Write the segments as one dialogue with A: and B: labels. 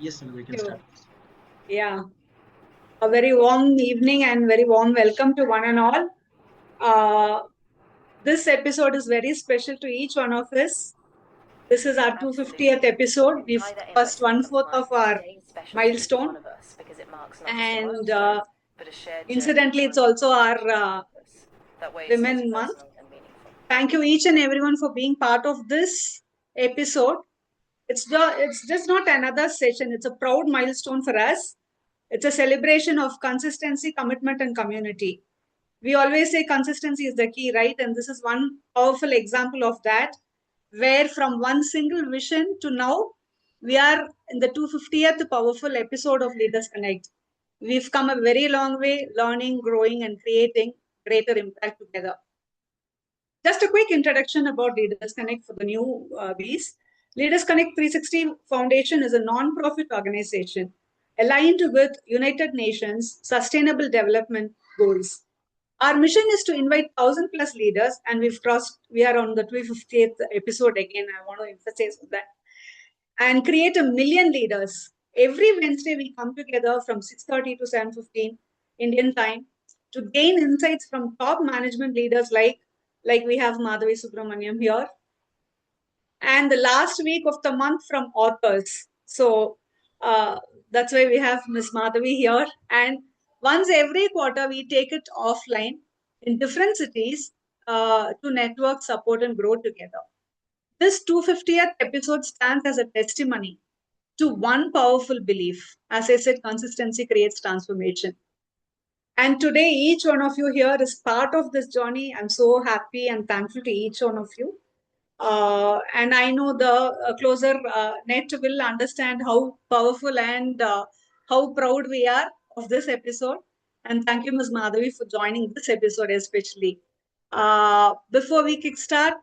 A: Yes, we can
B: Sure.
A: start.
B: Yeah, a very warm evening and very warm welcome to one and all. This episode is very special to each one of us. This is our 250th episode. We've passed 1/4 of our milestone, and incidentally, it's also our Women Month. Thank you each and everyone for being part of this episode. It's just not another session. It's a proud milestone for us. It's a celebration of consistency, commitment, and community. We always say consistency is the key, right? And this is one powerful example of that, where from one single vision to now, we are in the 250th powerful episode of Leaders Connect. We've come a very long way, learning, growing, and creating greater impact together. Just a quick introduction about Leaders Connect for the new bees. Leaders Connect 360 Foundation is a non-profit organization aligned with United Nations Sustainable Development Goals. Our mission is to invite 1,000 plus leaders, and we are on the 250th episode again. I want to emphasize that. And create 1,000,000 leaders. Every Wednesday, we come together from 6:30 to 7:15 Indian time to gain insights from top management leaders like we have Madhavi Subramanian here. And the last week of the month from authors. So that's why we have Miss Madhavi here. And once every quarter, we take it offline in different cities to network, support, and grow together. This 250th episode stands as a testimony to one powerful belief. As I said, consistency creates transformation. And today, each one of you here is part of this journey. I'm so happy and thankful to each one of you. And I know the closer net will understand how powerful and how proud we are of this episode. And thank you, Ms. Madhavi, for joining this episode especially. Before we kickstart,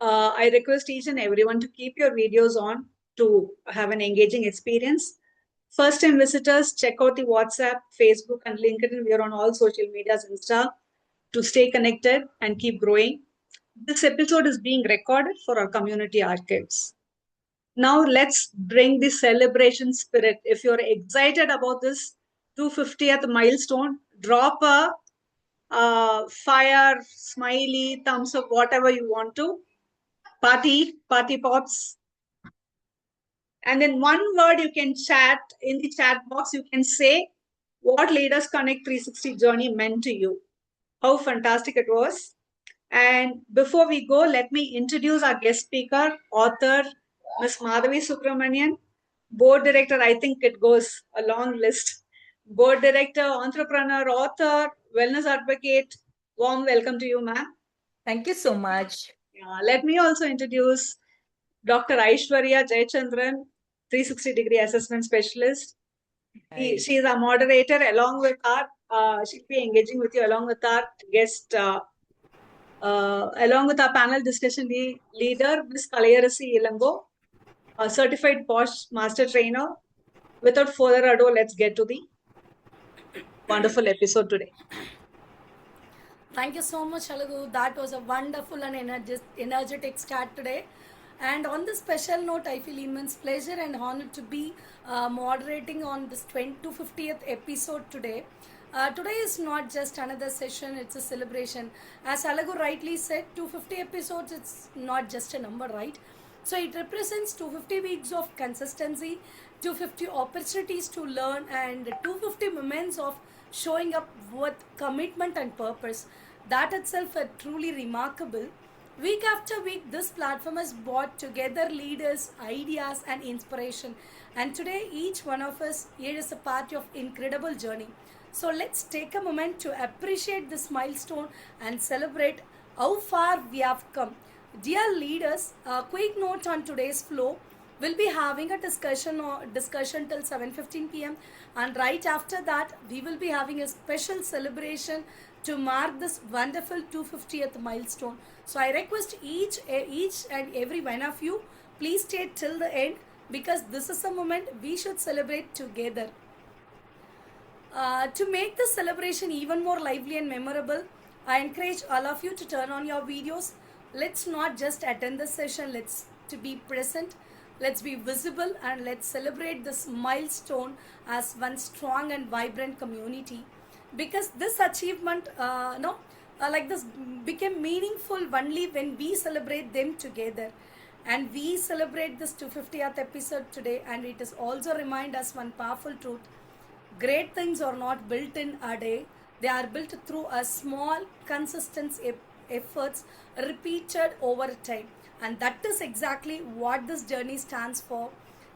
B: I request each and everyone to keep your videos on to have an engaging experience. First time visitors, check out the WhatsApp, Facebook, and LinkedIn. We are on all social medias, Insta, to stay connected and keep growing. This episode is being recorded for our community archives. Now let's bring the celebration spirit. If you're excited about this 250th milestone, drop a fire, smiley, thumbs up, whatever you want to. Party pops. And then one word you can chat in the chat box, you can say what Leaders Connect 360 journey meant to you. How fantastic it was. And before we go, let me introduce our guest speaker, author, Ms. Madhavi Subramanian, board director. I think it goes a long list. Board director, entrepreneur, author, wellness advocate. Warm welcome to you, ma'am.
C: Thank you so much.
B: Let me also introduce Dr. Aishwarya Jayachandran, 360-degree assessment specialist. She is our moderator along with our, she'll be engaging with you along with our guest, along with our panel discussion leader, Ms. Kalaiyarasi Elango, a certified POSH master trainer. Without further ado, let's get to the wonderful episode today.
D: Thank you so much, Elango. That was a wonderful and energetic start today. And on this special note, I feel immense pleasure and honored to be moderating on this 250th episode today. Today is not just another session, it's a celebration. As Elango rightly said, 250 episodes, it's not just a number, right? So it represents 250 weeks of consistency, 250 opportunities to learn, and 250 moments of showing up with commitment and purpose. That itself is truly remarkable. Week after week, this platform has brought together leaders, ideas, and inspiration. And today, each one of us here is a part of incredible journey. So let's take a moment to appreciate this milestone and celebrate how far we have come. Dear leaders, a quick note on today's flow. We'll be having a discussion till 7:15 p.m. and right after that, we will be having a special celebration to mark this wonderful 250th milestone. So I request each and every one of you, please stay till the end because this is a moment we should celebrate together. To make this celebration even more lively and memorable, I encourage all of you to turn on your videos. Let's not just attend the session, let's to be present. Let's be visible and let's celebrate this milestone as one strong and vibrant community. Because this achievement, like this, became meaningful only when we celebrate them together. And we celebrate this 250th episode today, and it is also remind us one powerful truth. Great things are not built in a day. They are built through a small, consistent efforts repeated over time. And that is exactly what this journey stands for.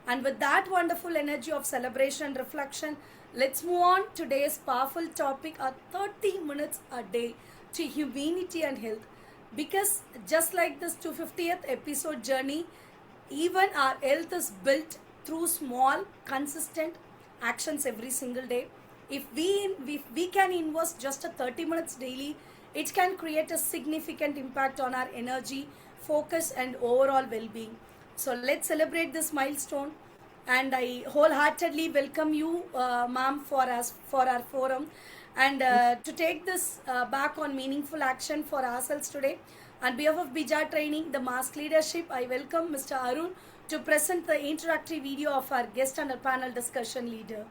D: And with that wonderful energy of celebration and reflection, let's move on to today's powerful topic, 30 minutes a day to humanity and health. Because just like this 250th episode journey, even our health is built through small, consistent actions every single day. If we can invest just a 30 minutes daily, it can create a significant impact on our energy, focus, and overall well-being. So let's celebrate this milestone. And I wholeheartedly welcome you, ma'am, for our forum, and to take this back on meaningful action for ourselves today. On behalf of Bija Training, the Mask Leadership, I welcome Mr. Arun to present the introductory video of our guest and our panel discussion leader.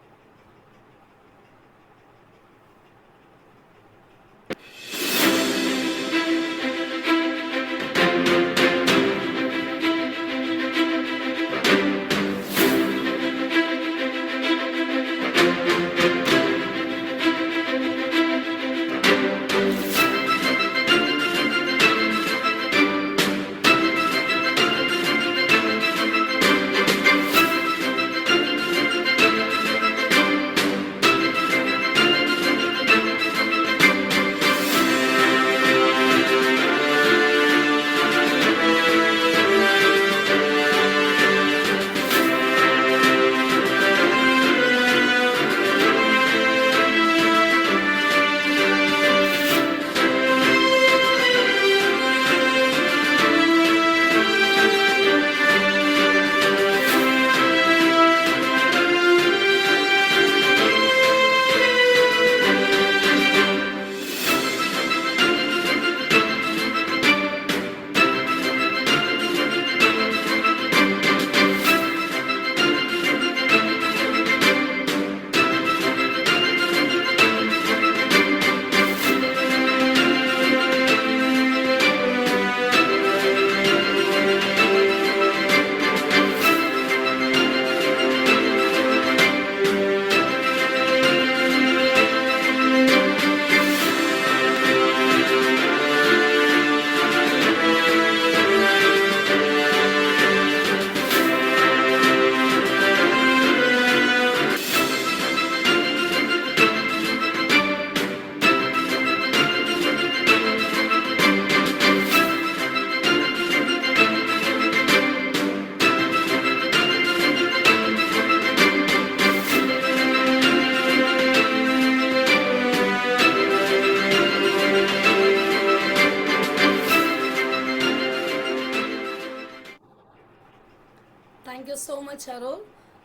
D: Thank you so much, Arul.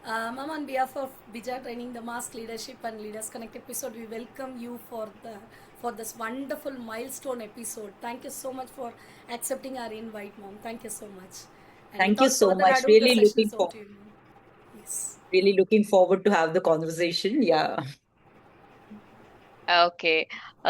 D: Ma'am, on behalf of Bija Training, the Mask Leadership and Leaders Connect episode, we welcome you for this wonderful milestone episode. Thank you so much for accepting our invite, Ma'am. Thank you so much. And
C: Thank you
D: without
C: so
D: further
C: much.
D: ado,
C: Really
D: the
C: looking
D: session is
C: for
D: over to you, ma'am. Yes.
C: really looking forward to have the conversation. Yeah.
A: Okay.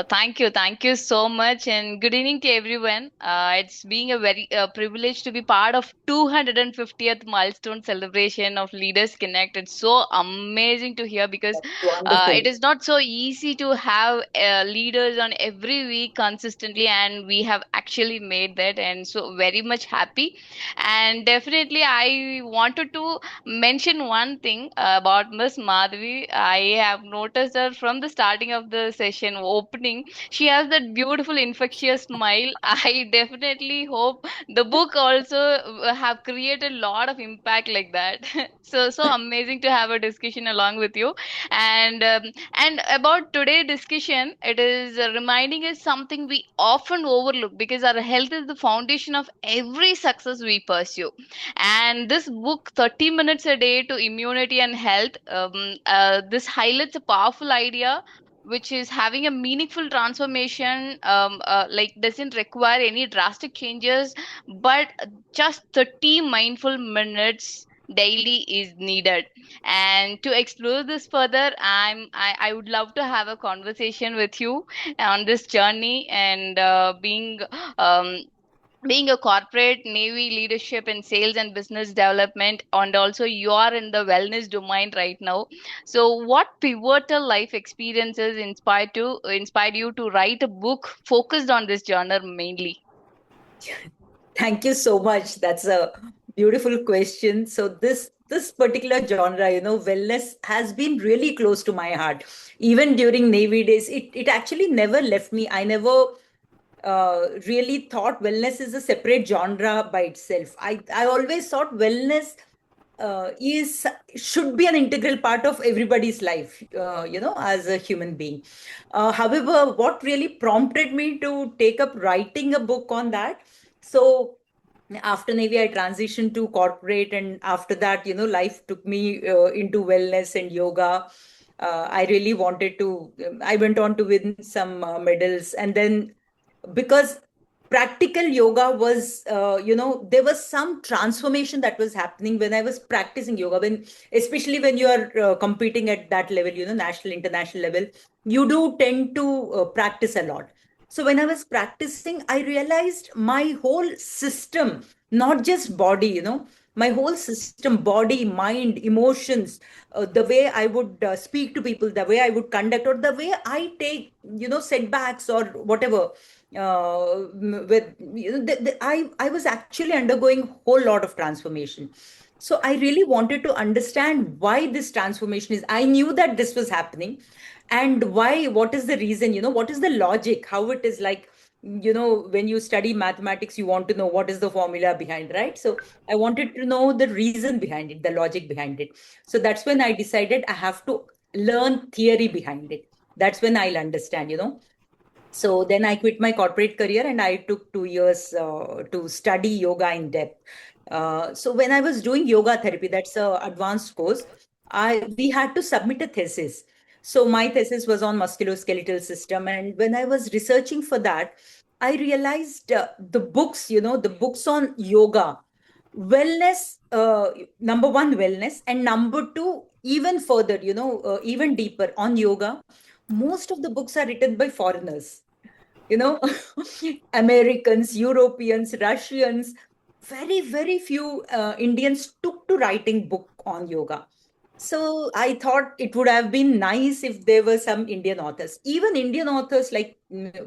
A: Thank you so much, and good evening to everyone. It's being a very privilege to be part of 250th milestone celebration of Leaders Connect. It's so amazing to hear because
C: That's wonderful.
A: it is not so easy to have leaders on every week consistently, and we have actually made that, and so very much happy. And definitely, I wanted to mention one thing about Miss Madhavi. I have noticed her from the starting of the session opening. She has that beautiful infectious smile. I definitely hope the book also have created a lot of impact like that. So amazing to have a discussion along with you. And about today discussion, it is reminding us something we often overlook because our health is the foundation of every success we pursue. And this book, 30 minutes a day to immunity and health, this highlights a powerful idea. which is having a meaningful transformation, like doesn't require any drastic changes, but just 30 mindful minutes daily is needed. And to explore this further, I would love to have a conversation with you on this journey, and um, being a corporate navy leadership in sales and business development, and also you are in the wellness domain right now. So what pivotal life experiences inspired you to write a book focused on this genre mainly?
C: Thank you so much. That's a beautiful question. So this particular genre, wellness has been really close to my heart. Even during Navy days, it actually never left me. I never really thought wellness is a separate genre by itself. I always thought wellness is should be an integral part of everybody's life, as a human being. However, what really prompted me to take up writing a book on that? So after Navy, I transitioned to corporate, and after that, life took me into wellness and yoga. I really wanted to. I went on to win some medals, and then because practical yoga was, there was some transformation that was happening when I was practicing yoga. When, especially when you are competing at that level, national, international level, you do tend to practice a lot. So when I was practicing, I realized my whole system, not just body, my whole system, body, mind, emotions, the way I would speak to people, the way I would conduct, or the way I take, setbacks or whatever. With I was actually undergoing whole lot of transformation. So I really wanted to understand why this transformation is. I knew that this was happening, and why, what is the reason, what is the logic, how it is like, when you study mathematics, you want to know what is the formula behind, right? So I wanted to know the reason behind it, the logic behind it. So that's when I decided I have to learn theory behind it. That's when I'll understand, so then I quit my corporate career and I took 2 years to study yoga in depth. So when I was doing yoga therapy, that's a advanced course, we had to submit a thesis. So my thesis was on musculoskeletal system, and when I was researching for that, I realized the books, the books on yoga, wellness, number one, wellness, and number two, even further, even deeper on yoga. Most of the books are written by foreigners, you know Americans, Europeans, Russians. Very, very few Indians took to writing book on yoga. So I thought it would have been nice if there were some Indian authors, even Indian authors, like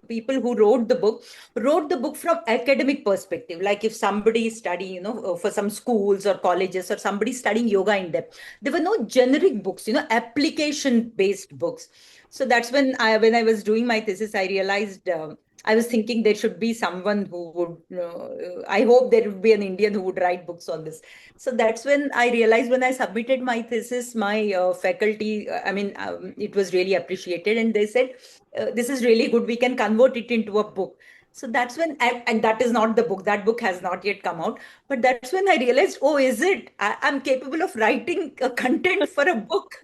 C: people who wrote the book from academic perspective. Like if somebody is studying, for some schools or colleges, or somebody studying yoga in depth, there were no generic books, application based books. So that's when I was doing my thesis, I realized, I was thinking there should be someone who would, I hope there would be an Indian who would write books on this. So that's when I realized, when I submitted my thesis, my faculty, I mean, it was really appreciated. And they said, this is really good. We can convert it into a book. So that's when, and that is not the book. That book has not yet come out. But that's when I realized, oh, is it? I'm capable of writing content for a book.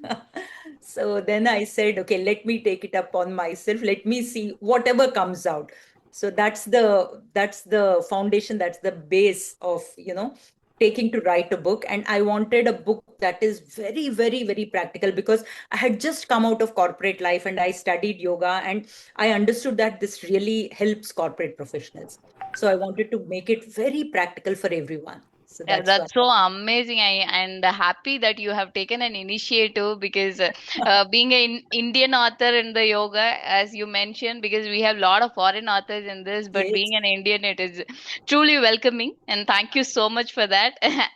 C: So then I said, okay, let me take it up on myself. Let me see whatever comes out. So that's the foundation, that's the base of, taking to write a book. And I wanted a book that is very, very, very practical, because I had just come out of corporate life and I studied yoga, and I understood that this really helps corporate professionals. So I wanted to make it very practical for everyone. So
A: Yeah,
C: that's why.
A: that's so amazing. And happy that you have taken an initiative, because being an Indian author in the yoga, as you mentioned, because we have a lot of foreign authors in this, but
C: Yes.
A: being an Indian, it is truly welcoming. And thank you so much for that.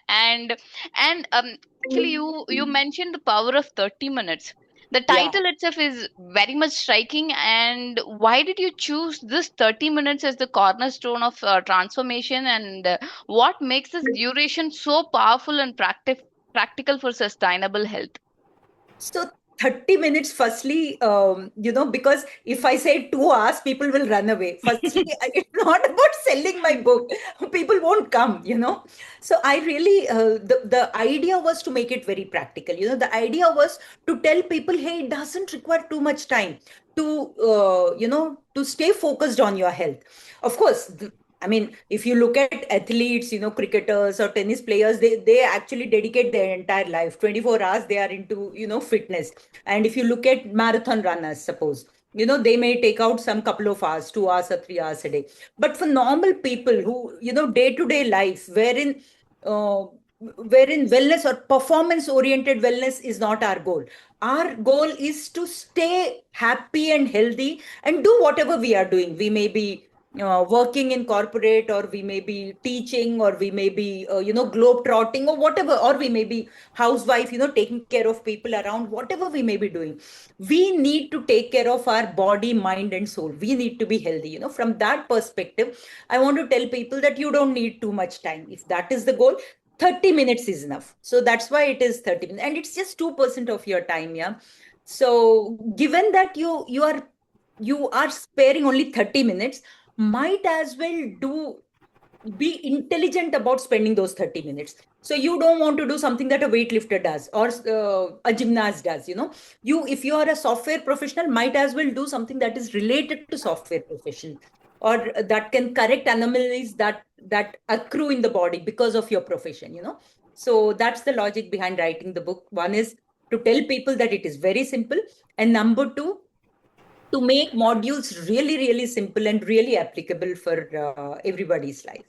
A: and and actually, you mentioned the power of 30 minutes. The
C: Yeah.
A: title itself is very much striking. And why did you choose this 30 minutes as the cornerstone of transformation? And what makes this duration so powerful and practical for sustainable health?
C: So 30 minutes, firstly, because if I say 2 hours, people will run away. Firstly, it's not about selling my book. People won't come, So I really, the idea was to make it very practical. The idea was to tell people, hey, it doesn't require too much time to stay focused on your health. Of course, I mean, if you look at athletes, cricketers or tennis players, they actually dedicate their entire life, 24 hours, they are into, fitness. And if you look at marathon runners, suppose, they may take out some couple of hours, 2 hours or 3 hours a day. But for normal people who, day-to-day life, uh, wherein wellness or performance-oriented wellness is not our goal. Our goal is to stay happy and healthy and do whatever we are doing. We may be working in corporate, or we may be teaching, or we may be globe trotting, or whatever, or we may be housewife, taking care of people around, whatever we may be doing. We need to take care of our body, mind and soul. We need to be healthy. From that perspective, I want to tell people that you don't need too much time. If that is the goal, 30 minutes is enough. So that's why it is 30 minutes, and it's just 2% of your time. Yeah. So given that you are sparing only 30 minutes, might as well be intelligent about spending those 30 minutes. So you don't want to do something that a weightlifter does, or a gymnast does. If you are a software professional, might as well do something that is related to software profession, or that can correct anomalies that accrue in the body because of your profession. So that's the logic behind writing the book. One is to tell people that it is very simple, and number two, to make modules really, really simple and really applicable for everybody's life.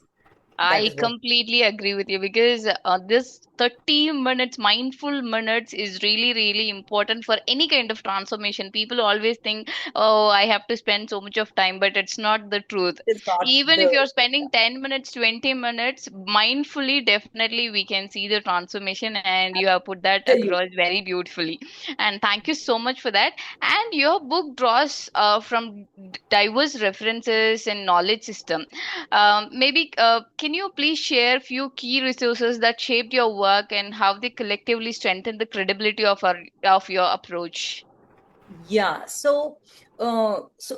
C: That
A: I
C: is what.
A: completely agree with you, because this 30 minutes, mindful minutes, is really, really important for any kind of transformation. People always think, oh, I have to spend so much of time, but it's not the truth.
C: It's not
A: Even if
C: the.
A: you're spending 10 minutes, 20 minutes, mindfully, definitely we can see the transformation, and you have put that
C: Absolutely.
A: across very beautifully. And thank you so much for that. And your book draws from diverse references and knowledge system. Maybe can you please share a few key resources that shaped your work and how they collectively strengthen the credibility of your approach?
C: Yeah. So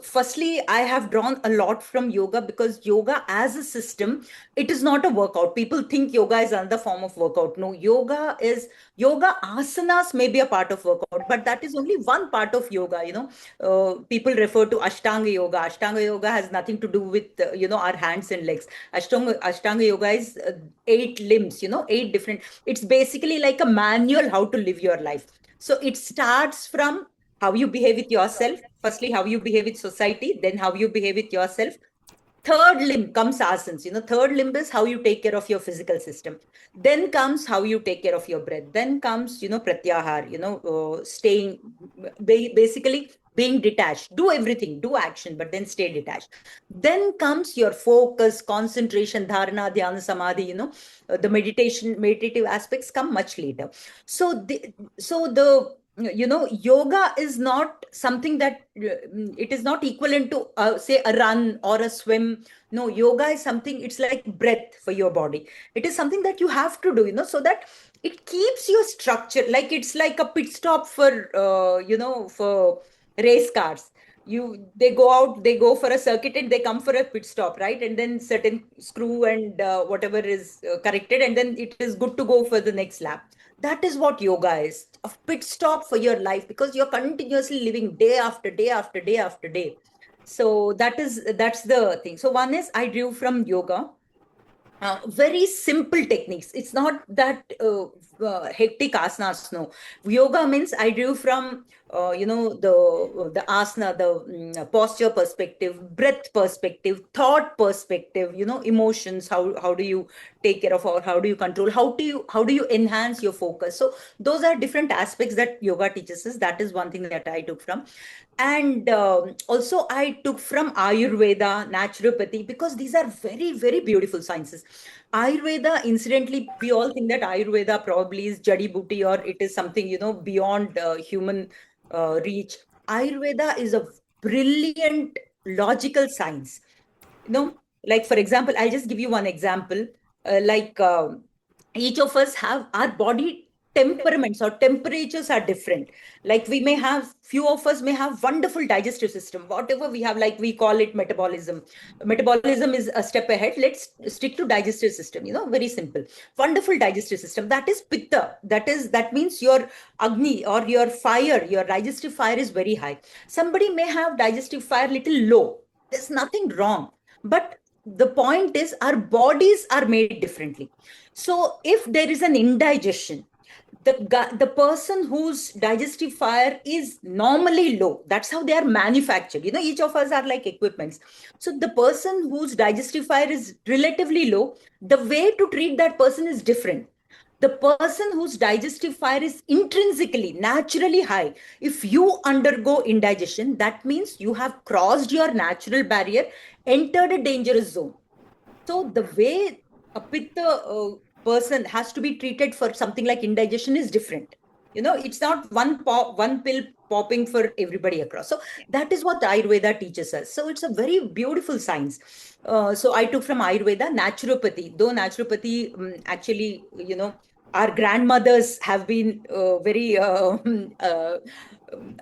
C: firstly, I have drawn a lot from yoga, because yoga as a system, it is not a workout. People think yoga is another form of workout. No, yoga asanas may be a part of workout, but that is only one part of yoga. People refer to Ashtanga yoga. Ashtanga yoga has nothing to do with our hands and legs. Ashtanga yoga is 8 limbs. Eight different. It's basically like a manual how to live your life. So it starts from how you behave with yourself. Firstly, how you behave with society, then how you behave with yourself. Third limb comes asanas. Third limb is how you take care of your physical system. Then comes how you take care of your breath. Then comes, pratyahar, staying, basically being detached. Do everything, do action, but then stay detached. Then comes your focus, concentration, dharana, dhyana, samadhi, the meditative aspects come much later. So the yoga is not something that it is not equivalent to say a run or a swim. No, yoga is something, it's like breath for your body. It is something that you have to do, so that it keeps your structure. Like it's like a pit stop for race cars. They go out, they go for a circuit, and they come for a pit stop, right? And then certain screw and whatever is corrected, and then it is good to go for the next lap. That is what yoga is, a pit stop for your life, because you're continuously living day after day after day after day. So that's the thing. So one is I drew from yoga, very simple techniques. It's not that hectic asanas. No, yoga means I drew from the asana, the posture perspective, breath perspective, thought perspective. Emotions. How do you take care of, or how do you control? How do you enhance your focus? So those are different aspects that yoga teaches us. That is one thing that I took from. And also I took from Ayurveda, naturopathy, because these are very, very beautiful sciences. Ayurveda, incidentally, we all think that Ayurveda probably is jadi booty, or it is something, beyond human reach. Ayurveda is a brilliant logical science. Like, for example, I'll just give you one example. Like, each of us have our body temperaments or temperatures are different. Like we may have, few of us may have wonderful digestive system, whatever we have, like we call it metabolism. Metabolism is a step ahead. Let's stick to digestive system, very simple. Wonderful digestive system. That is pitta. That means your agni or your fire, your digestive fire is very high. Somebody may have digestive fire little low. There's nothing wrong. But the point is our bodies are made differently. So if there is an indigestion, the person whose digestive fire is normally low, that's how they are manufactured. Each of us are like equipments. So the person whose digestive fire is relatively low, the way to treat that person is different. The person whose digestive fire is intrinsically naturally high, if you undergo indigestion, that means you have crossed your natural barrier, entered a dangerous zone. So the way a pitta person has to be treated for something like indigestion is different. It's not one pill popping for everybody across. So that is what Ayurveda teaches us. So it's a very beautiful science. So I took from Ayurveda naturopathy, though naturopathy actually, our grandmothers have been very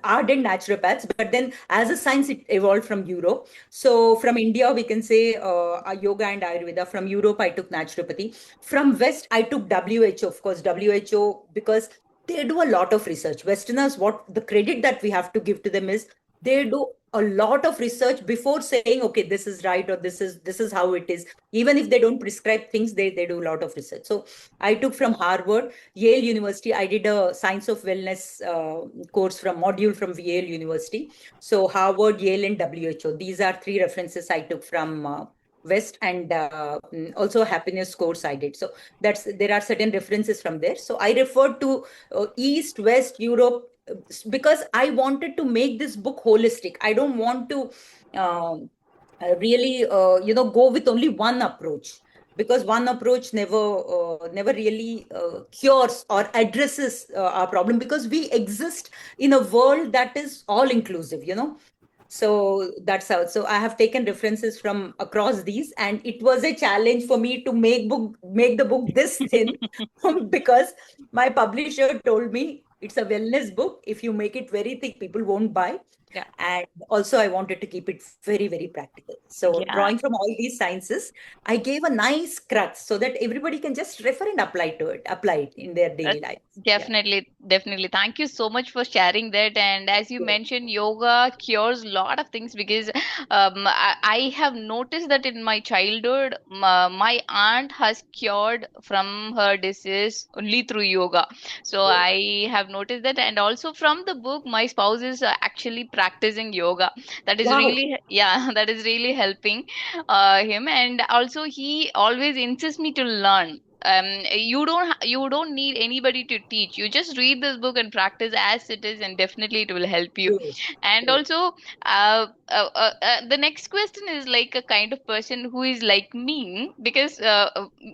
C: ardent naturopaths, but then as a science, it evolved from Europe. So from India, we can say yoga and Ayurveda. From Europe, I took naturopathy. From West, I took WHO, of course, WHO, because they do a lot of research. Westerners, what the credit that we have to give to them is they do a lot of research before saying, okay, this is right, or this is how it is. Even if they don't prescribe things, they do a lot of research. So I took from Harvard, Yale University. I did a science of wellness course from module from Yale University. So Harvard, Yale, and WHO. These are three references I took from West, and also happiness course I did. So there are certain references from there. So I referred to East, West, Europe, because I wanted to make this book holistic. I don't want to really, go with only one approach, because one approach never really cures or addresses our problem, because we exist in a world that is all inclusive. So that's how. So I have taken references from across these, and it was a challenge for me to make the book this thin, because my publisher told me it's a wellness book. If you make it very thick, people won't buy.
A: Yeah.
C: And also, I wanted to keep it very, very practical. So,
A: Yeah.
C: drawing from all these sciences, I gave a nice crux so that everybody can just refer and apply it in their daily life.
A: Definitely. Thank you so much for sharing that. And as you mentioned, yoga cures a lot of things, because I have noticed that in my childhood, my aunt has cured from her disease only through yoga. So I have noticed that, and also from the book, my spouse is actually practicing yoga. That is
C: Wow.
A: really, yeah, that is really helping him. And also, he always insists me to learn. You don't need anybody to teach. You just read this book and practice as it is, and definitely it will help you.
C: True.
A: And
C: True.
A: also, the next question is like a kind of person who is like me, because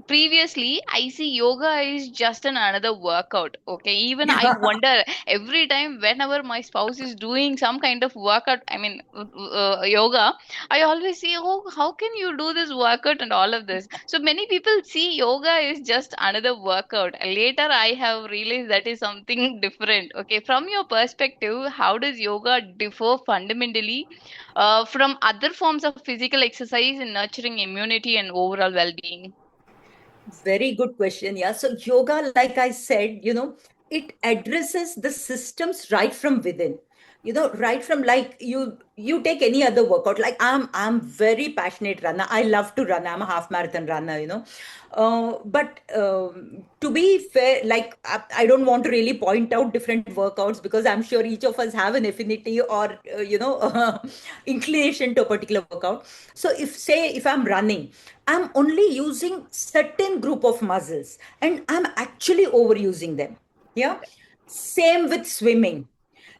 A: previously I see yoga is just another workout. Okay, even I wonder every time whenever my spouse is doing some kind of workout, I mean yoga, I always see, oh, how can you do this workout and all of this? So many people see yoga is just another workout. Later, I have realized that is something different. Okay, from your perspective, how does yoga differ fundamentally from other forms of physical exercise in nurturing immunity and overall well-being?
C: Very good question. Yeah. So yoga, like I said, it addresses the systems right from within. Right from, like, you take any other workout. Like I'm very passionate runner. I love to run. I'm a half marathon runner. But to be fair, like I don't want to really point out different workouts, because I'm sure each of us have an affinity or inclination to a particular workout. So if I'm running, I'm only using certain group of muscles, and I'm actually overusing them. Yeah. Same with swimming.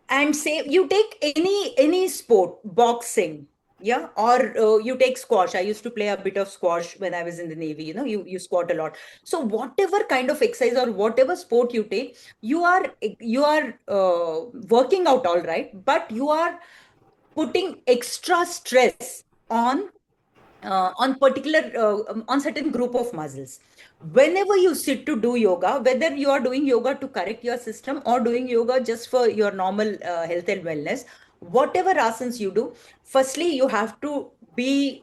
C: And say you take any sport, boxing, yeah, or you take squash. I used to play a bit of squash when I was in the Navy. You squat a lot. So whatever kind of exercise or whatever sport you take, you are working out, all right, but you are putting extra stress on on certain group of muscles. Whenever you sit to do yoga, whether you are doing yoga to correct your system or doing yoga just for your normal health and wellness, whatever asanas you do, firstly you have to be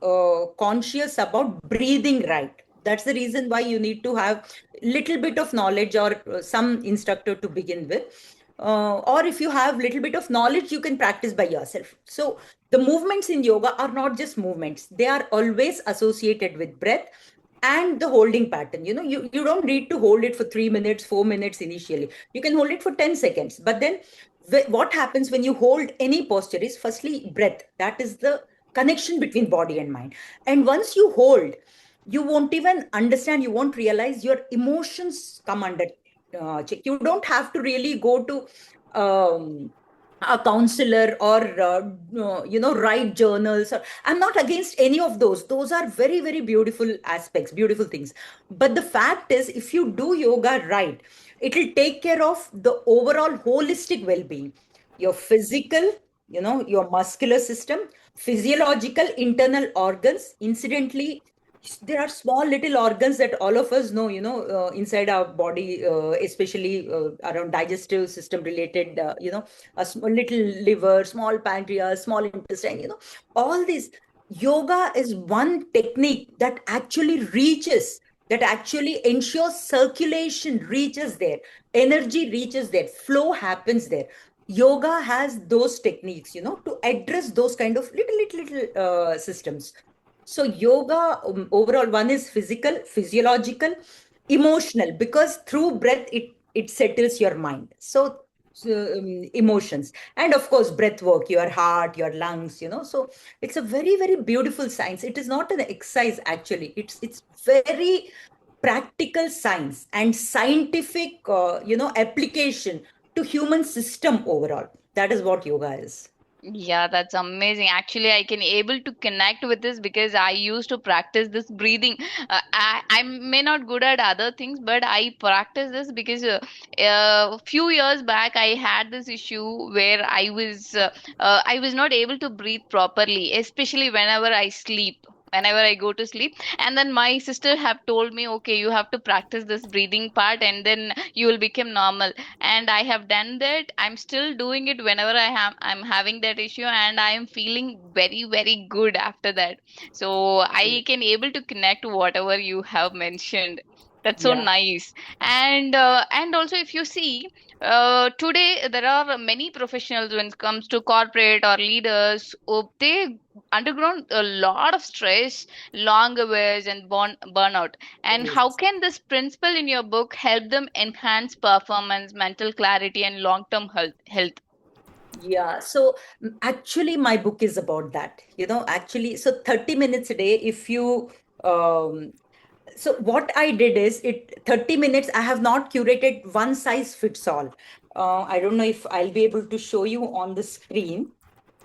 C: conscious about breathing right. That's the reason why you need to have little bit of knowledge or some instructor to begin with. Or if you have little bit of knowledge, you can practice by yourself. So the movements in yoga are not just movements, they are always associated with breath and the holding pattern. You don't need to hold it for 3 minutes, 4 minutes initially. You can hold it for 10 seconds. But then what happens when you hold any posture is firstly breath. That is the connection between body and mind. And once you hold, you won't even understand, you won't realize your emotions come under check. You don't have to really go to a counselor or write journals. I'm not against any of those are very, very beautiful aspects, beautiful things. But the fact is, if you do yoga right, it will take care of the overall holistic well-being, your physical, your muscular system, physiological, internal organs. Incidentally, there are small little organs that all of us know, inside our body, especially around digestive system related, little liver, small pancreas, small intestine, all this. Yoga is one technique that actually reaches, that actually ensures circulation reaches there, energy reaches there, flow happens there. Yoga has those techniques, to address those kind of little systems. So yoga, overall, one is physical, physiological, emotional, because through breath it settles your mind. So emotions, and of course breath work, your heart, your lungs. So it's a very, very beautiful science. It is not an exercise actually. It's very practical science and scientific application to human system overall. That is what yoga is.
A: Yeah, that's amazing. Actually, I can able to connect with this because I used to practice this breathing. I may not good at other things, but I practice this because a few years back I had this issue where I was not able to breathe properly, especially whenever I sleep. Whenever I go to sleep, and then my sister have told me, okay, you have to practice this breathing part, and then you will become normal. And I have done that. I'm still doing it whenever I'm having that issue, and I am feeling very, very good after that. So I can able to connect whatever you have mentioned. That's so
C: Yeah.
A: nice. And also, if you see, today there are many professionals when it comes to corporate or leaders. They undergone a lot of stress, long hours, and burnout. And how
C: Yes.
A: can this principle in your book help them enhance performance, mental clarity, and long-term health?
C: Yeah, so actually, my book is about that. Actually, so 30 minutes a day, if you, so what I did is, 30 minutes, I have not curated one size fits all. I don't know if I'll be able to show you on the screen.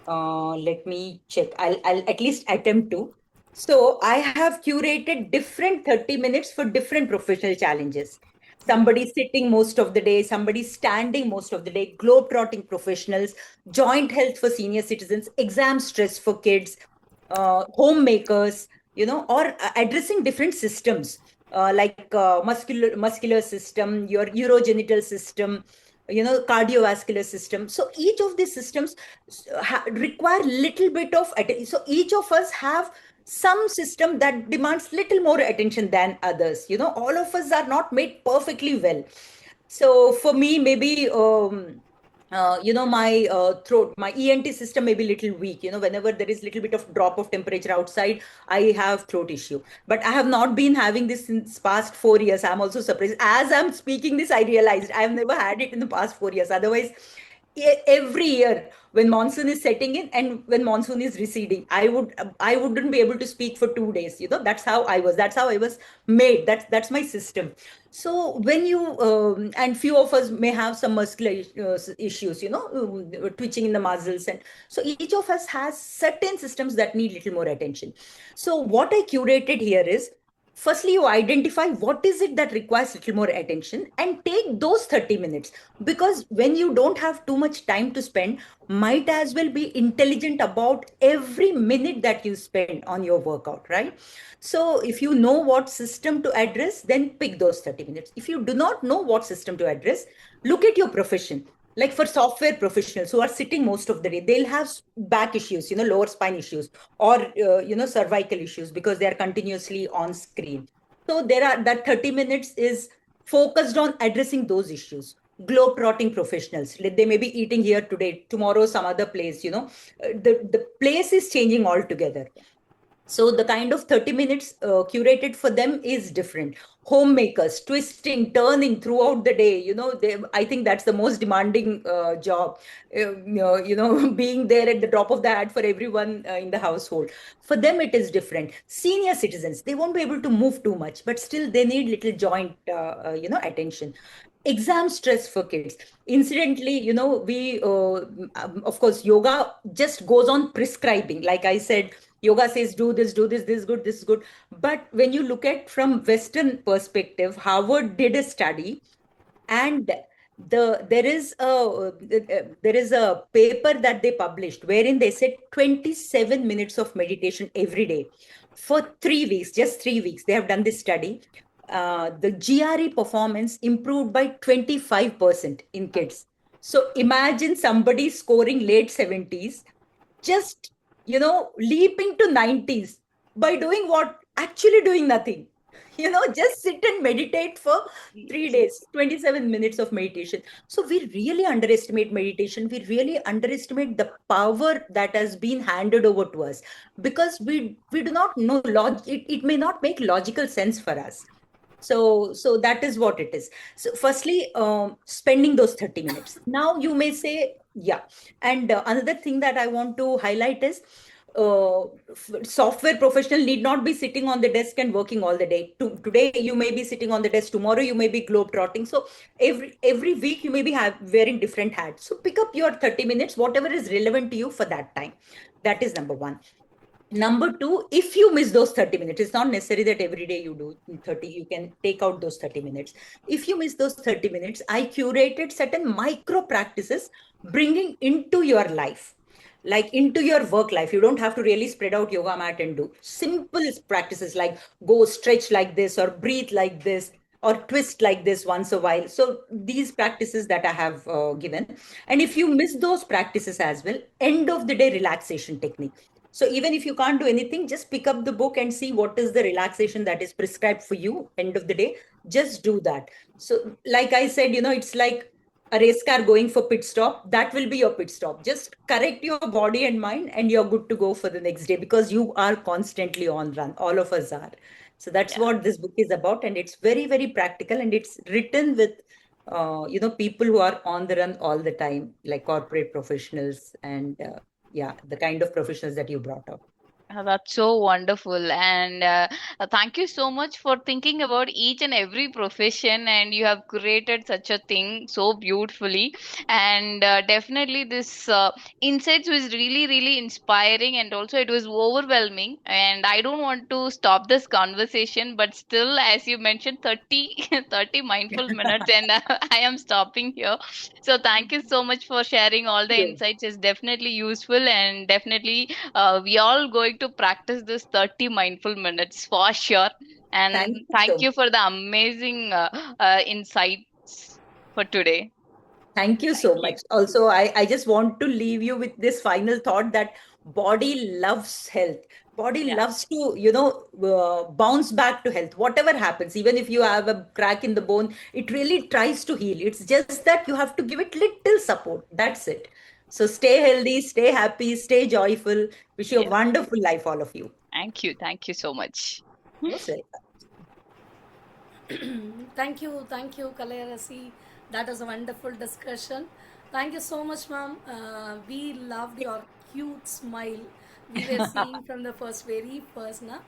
C: Let me check. I'll at least attempt to. So I have curated different 30 minutes for different professional challenges. Somebody sitting most of the day, somebody standing most of the day, globe-trotting professionals, joint health for senior citizens, exam stress for kids, homemakers, or addressing different systems, like muscular system, your urogenital system, cardiovascular system. So each of these systems require little bit of attention. So each of us have some system that demands little more attention than others. All of us are not made perfectly well. So for me, maybe my throat, my ENT system may be little weak. Whenever there is little bit of drop of temperature outside, I have throat issue. But I have not been having this since past 4 years. I'm also surprised. As I'm speaking this, I realized I have never had it in the past 4 years. Otherwise, every year when monsoon is setting in and when monsoon is receding, I wouldn't be able to speak for 2 days. That's how I was made. That's my system. So when you and few of us may have some muscular issues, twitching in the muscles, and so each of us has certain systems that need little more attention. So what I curated here is firstly you identify what is it that requires little more attention and take those 30 minutes, because when you don't have too much time to spend, might as well be intelligent about every minute that you spend on your workout, right? So if you know what system to address, then pick those 30 minutes. If you do not know what system to address, look at your profession. Like for software professionals who are sitting most of the day, they'll have back issues, lower spine issues, or cervical issues, because they are continuously on screen. So there are that 30 minutes is focused on addressing those issues. Globe-trotting professionals, they may be eating here today, tomorrow some other place, the place is changing altogether. So the kind of 30 minutes curated for them is different. Homemakers, twisting, turning throughout the day, I think that's the most demanding job, being there at the top of the hat for everyone in the household. For them, it is different. Senior citizens, they won't be able to move too much, but still they need little joint, attention. Exam stress for kids. Incidentally, we, of course, yoga just goes on prescribing. Like I said, yoga says do this is good, this is good. But when you look at from Western perspective, Harvard did a study, and there is a paper that they published wherein they said 27 minutes of meditation every day for 3 weeks, just 3 weeks. They have done this study. The GRE performance improved by 25% in kids. So imagine somebody scoring late 70s, just leaping to 90s by doing what? Actually doing nothing. Just sit and meditate for 3 days, 27 minutes of meditation. So we really underestimate meditation. We really underestimate the power that has been handed over to us, because we do not know it may not make logical sense for us. So that is what it is. So firstly, spending those 30 minutes. Now you may say, yeah. And another thing that I want to highlight is, software professional need not be sitting on the desk and working all the day. Today you may be sitting on the desk, tomorrow you may be globe trotting. So every week you may be wearing different hats. So pick up your 30 minutes, whatever is relevant to you for that time. That is number one. Number two, if you miss those 30 minutes, it's not necessary that every day you do 30, you can take out those 30 minutes. If you miss those 30 minutes, I curated certain micro practices bringing into your life, like into your work life. You don't have to really spread out yoga mat and do simple practices like go stretch like this, or breathe like this, or twist like this once a while. So these practices that I have given. And if you miss those practices as well, end of the day relaxation technique. So even if you can't do anything, just pick up the book and see what is the relaxation that is prescribed for you. End of the day, just do that. So like I said, it's like a race car going for pit stop. That will be your pit stop. Just correct your body and mind, and you're good to go for the next day, because you are constantly on run. All of us are. So that's
A: Yeah.
C: what this book is about. And it's very, very practical, and it's written with people who are on the run all the time, like corporate professionals, and yeah, the kind of professionals that you brought up.
A: That's so wonderful. And thank you so much for thinking about each and every profession. And you have created such a thing so beautifully. And definitely, this insights was really, really inspiring. And also, it was overwhelming. And I don't want to stop this conversation, but still, as you mentioned, 30 mindful minutes, and I am stopping here. So, thank you so much for sharing all the
C: You.
A: insights. It's definitely useful, and definitely we all going to practice this 30 mindful minutes for sure. And
C: Thank you
A: thank
C: so
A: you
C: much.
A: for the amazing insights for today.
C: Thank you
A: Thank
C: so
A: you.
C: much. Also, I just want to leave you with this final thought that body loves health. Body
A: Yeah.
C: loves to, bounce back to health. Whatever happens, even if you have a crack in the bone, it really tries to heal. It's just that you have to give it little support. That's it. So stay healthy, stay happy, stay joyful. Wish you a
A: Yes.
C: wonderful life, all of you.
A: Thank you. Thank you so much.
C: Most welcome.
D: Thank you, Kalaiyarasi. That was a wonderful discussion. Thank you so much, ma'am. We loved your cute smile. We were seeing from the very first, na.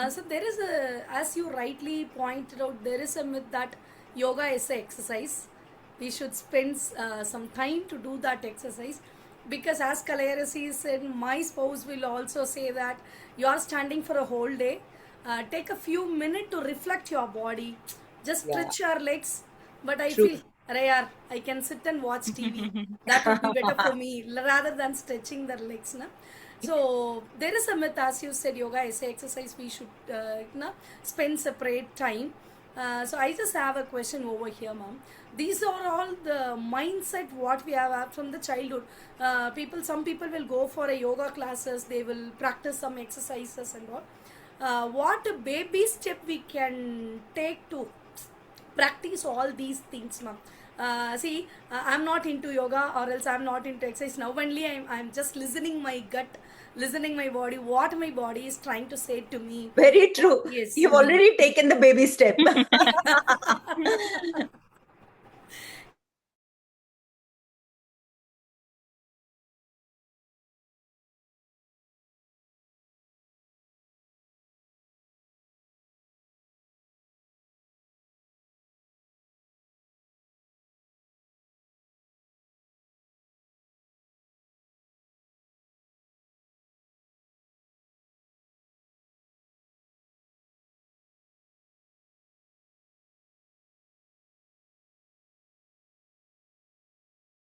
D: So there is a, as you rightly pointed out, there is a myth that yoga is a exercise. We should spend some time to do that exercise. because as Kalaiyarasi said, my spouse will also say that you are standing for a whole day. Take a few minutes to reflect your body. Just
C: Yeah,
D: stretch your legs. But I
C: true.
D: feel, Rayar, I can sit and watch TV. That would be better for me rather than stretching their legs. Na? So there is a myth, as you said, yoga is exercise. We should spend separate time. So I just have a question over here, ma'am. These are all the mindset what we have had from the childhood. Some people will go for a yoga classes. They will practice some exercises and all. What a baby step we can take to practice all these things, ma'am. I'm not into yoga or else I'm not into exercise. Now only I'm just listening my gut, listening my body, what my body is trying to say to me.
C: Very true.
D: Yes.
C: You've already taken the baby step.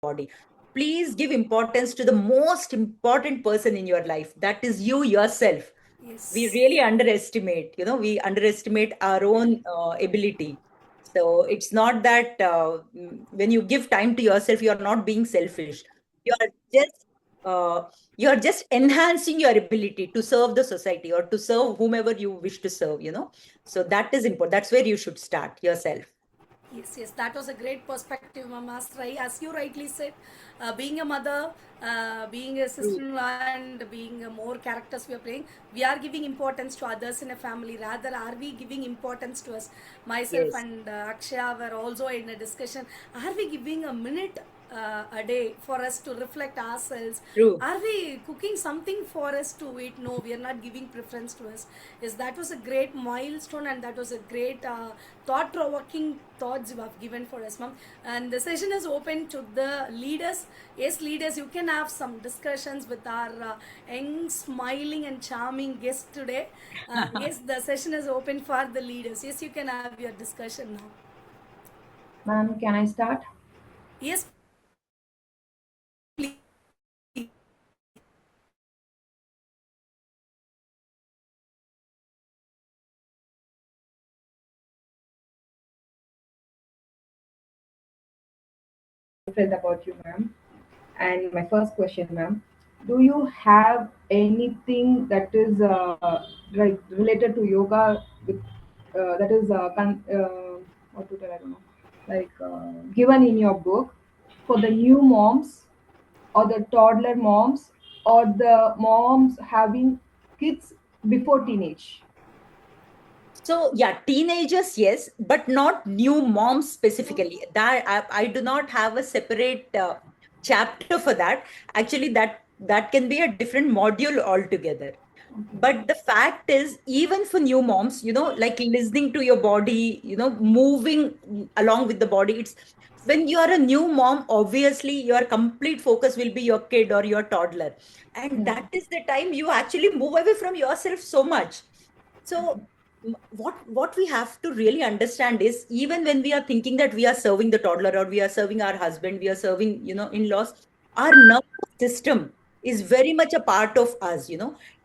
C: Body. Please give importance to the most important person in your life. That is you yourself. We
D: Yes.
C: really underestimate, we underestimate our own ability. So it's not that when you give time to yourself, you're not being selfish. You're just uh, you're just enhancing your ability to serve the society or to serve whomever you wish to serve. So that is important. That's where you should start yourself.
D: Yes, that was a great perspective, Mama. As you rightly said, being a mother, being a
C: True.
D: sister-in-law, and being more characters we are playing, we are giving importance to others in a family. Rather, are we giving importance to us? Myself
C: Yes,
D: and Akshaya were also in a discussion. Are we giving a minute a day for us to reflect ourselves?
C: true.
D: Are we cooking something for us to eat? No, we are not giving preference to us. Yes, that was a great milestone, and that was a great thought-provoking thoughts you have given for us, ma'am. And the session is open to the leaders. Yes, leaders, you can have some discussions with our young, smiling, and charming guest today. Yes, the session is open for the leaders. Yes, you can have your discussion now.
E: Ma'am, can I start?
D: Yes, please.
E: Felt about you, ma'am. And my first question, ma'am, do you have anything that is like related to yoga with that is what to tell? I don't know, like given in your book for the new moms or the toddler moms or the moms having kids before teenage?
C: So yeah, teenagers, yes, but not new moms specifically. That I do not have a separate chapter for that. Actually, that can be a different module altogether. But the fact is, even for new moms, like listening to your body, moving along with the body. It's when you are a new mom, obviously your complete focus will be your kid or your toddler, and
E: Yeah.
C: that is the time you actually move away from yourself so much. So what we have to really understand is, even when we are thinking that we are serving the toddler or we are serving our husband, we are serving, in-laws, our nervous system is very much a part of us.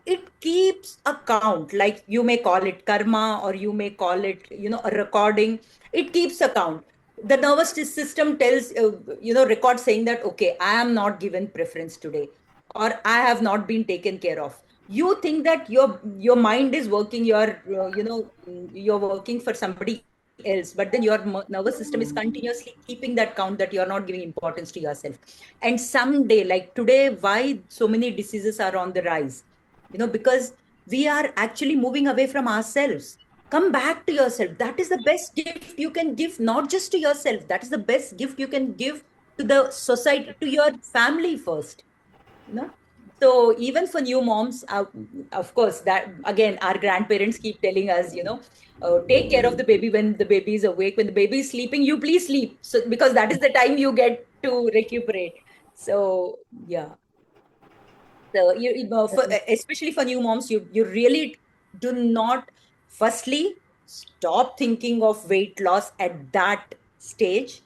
C: It keeps account, like you may call it karma or you may call it, a recording. It keeps account. The nervous system tells, record saying that, okay, I am not given preference today, or I have not been taken care of. You think that your mind is working, you're working for somebody else, but then your nervous system is continuously keeping that count that you're not giving importance to yourself. And someday, like today, why so many diseases are on the rise, because we are actually moving away from ourselves. Come back to yourself. That is the best gift you can give, not just to yourself. That is the best gift you can give to the society, to your family first. you know so even for new moms, of course, that again, our grandparents keep telling us, take care of the baby when the baby is awake. When the baby is sleeping, you please sleep, so because that is the time you get to recuperate. So yeah. So especially for new moms, you really do not firstly stop thinking of weight loss at that stage,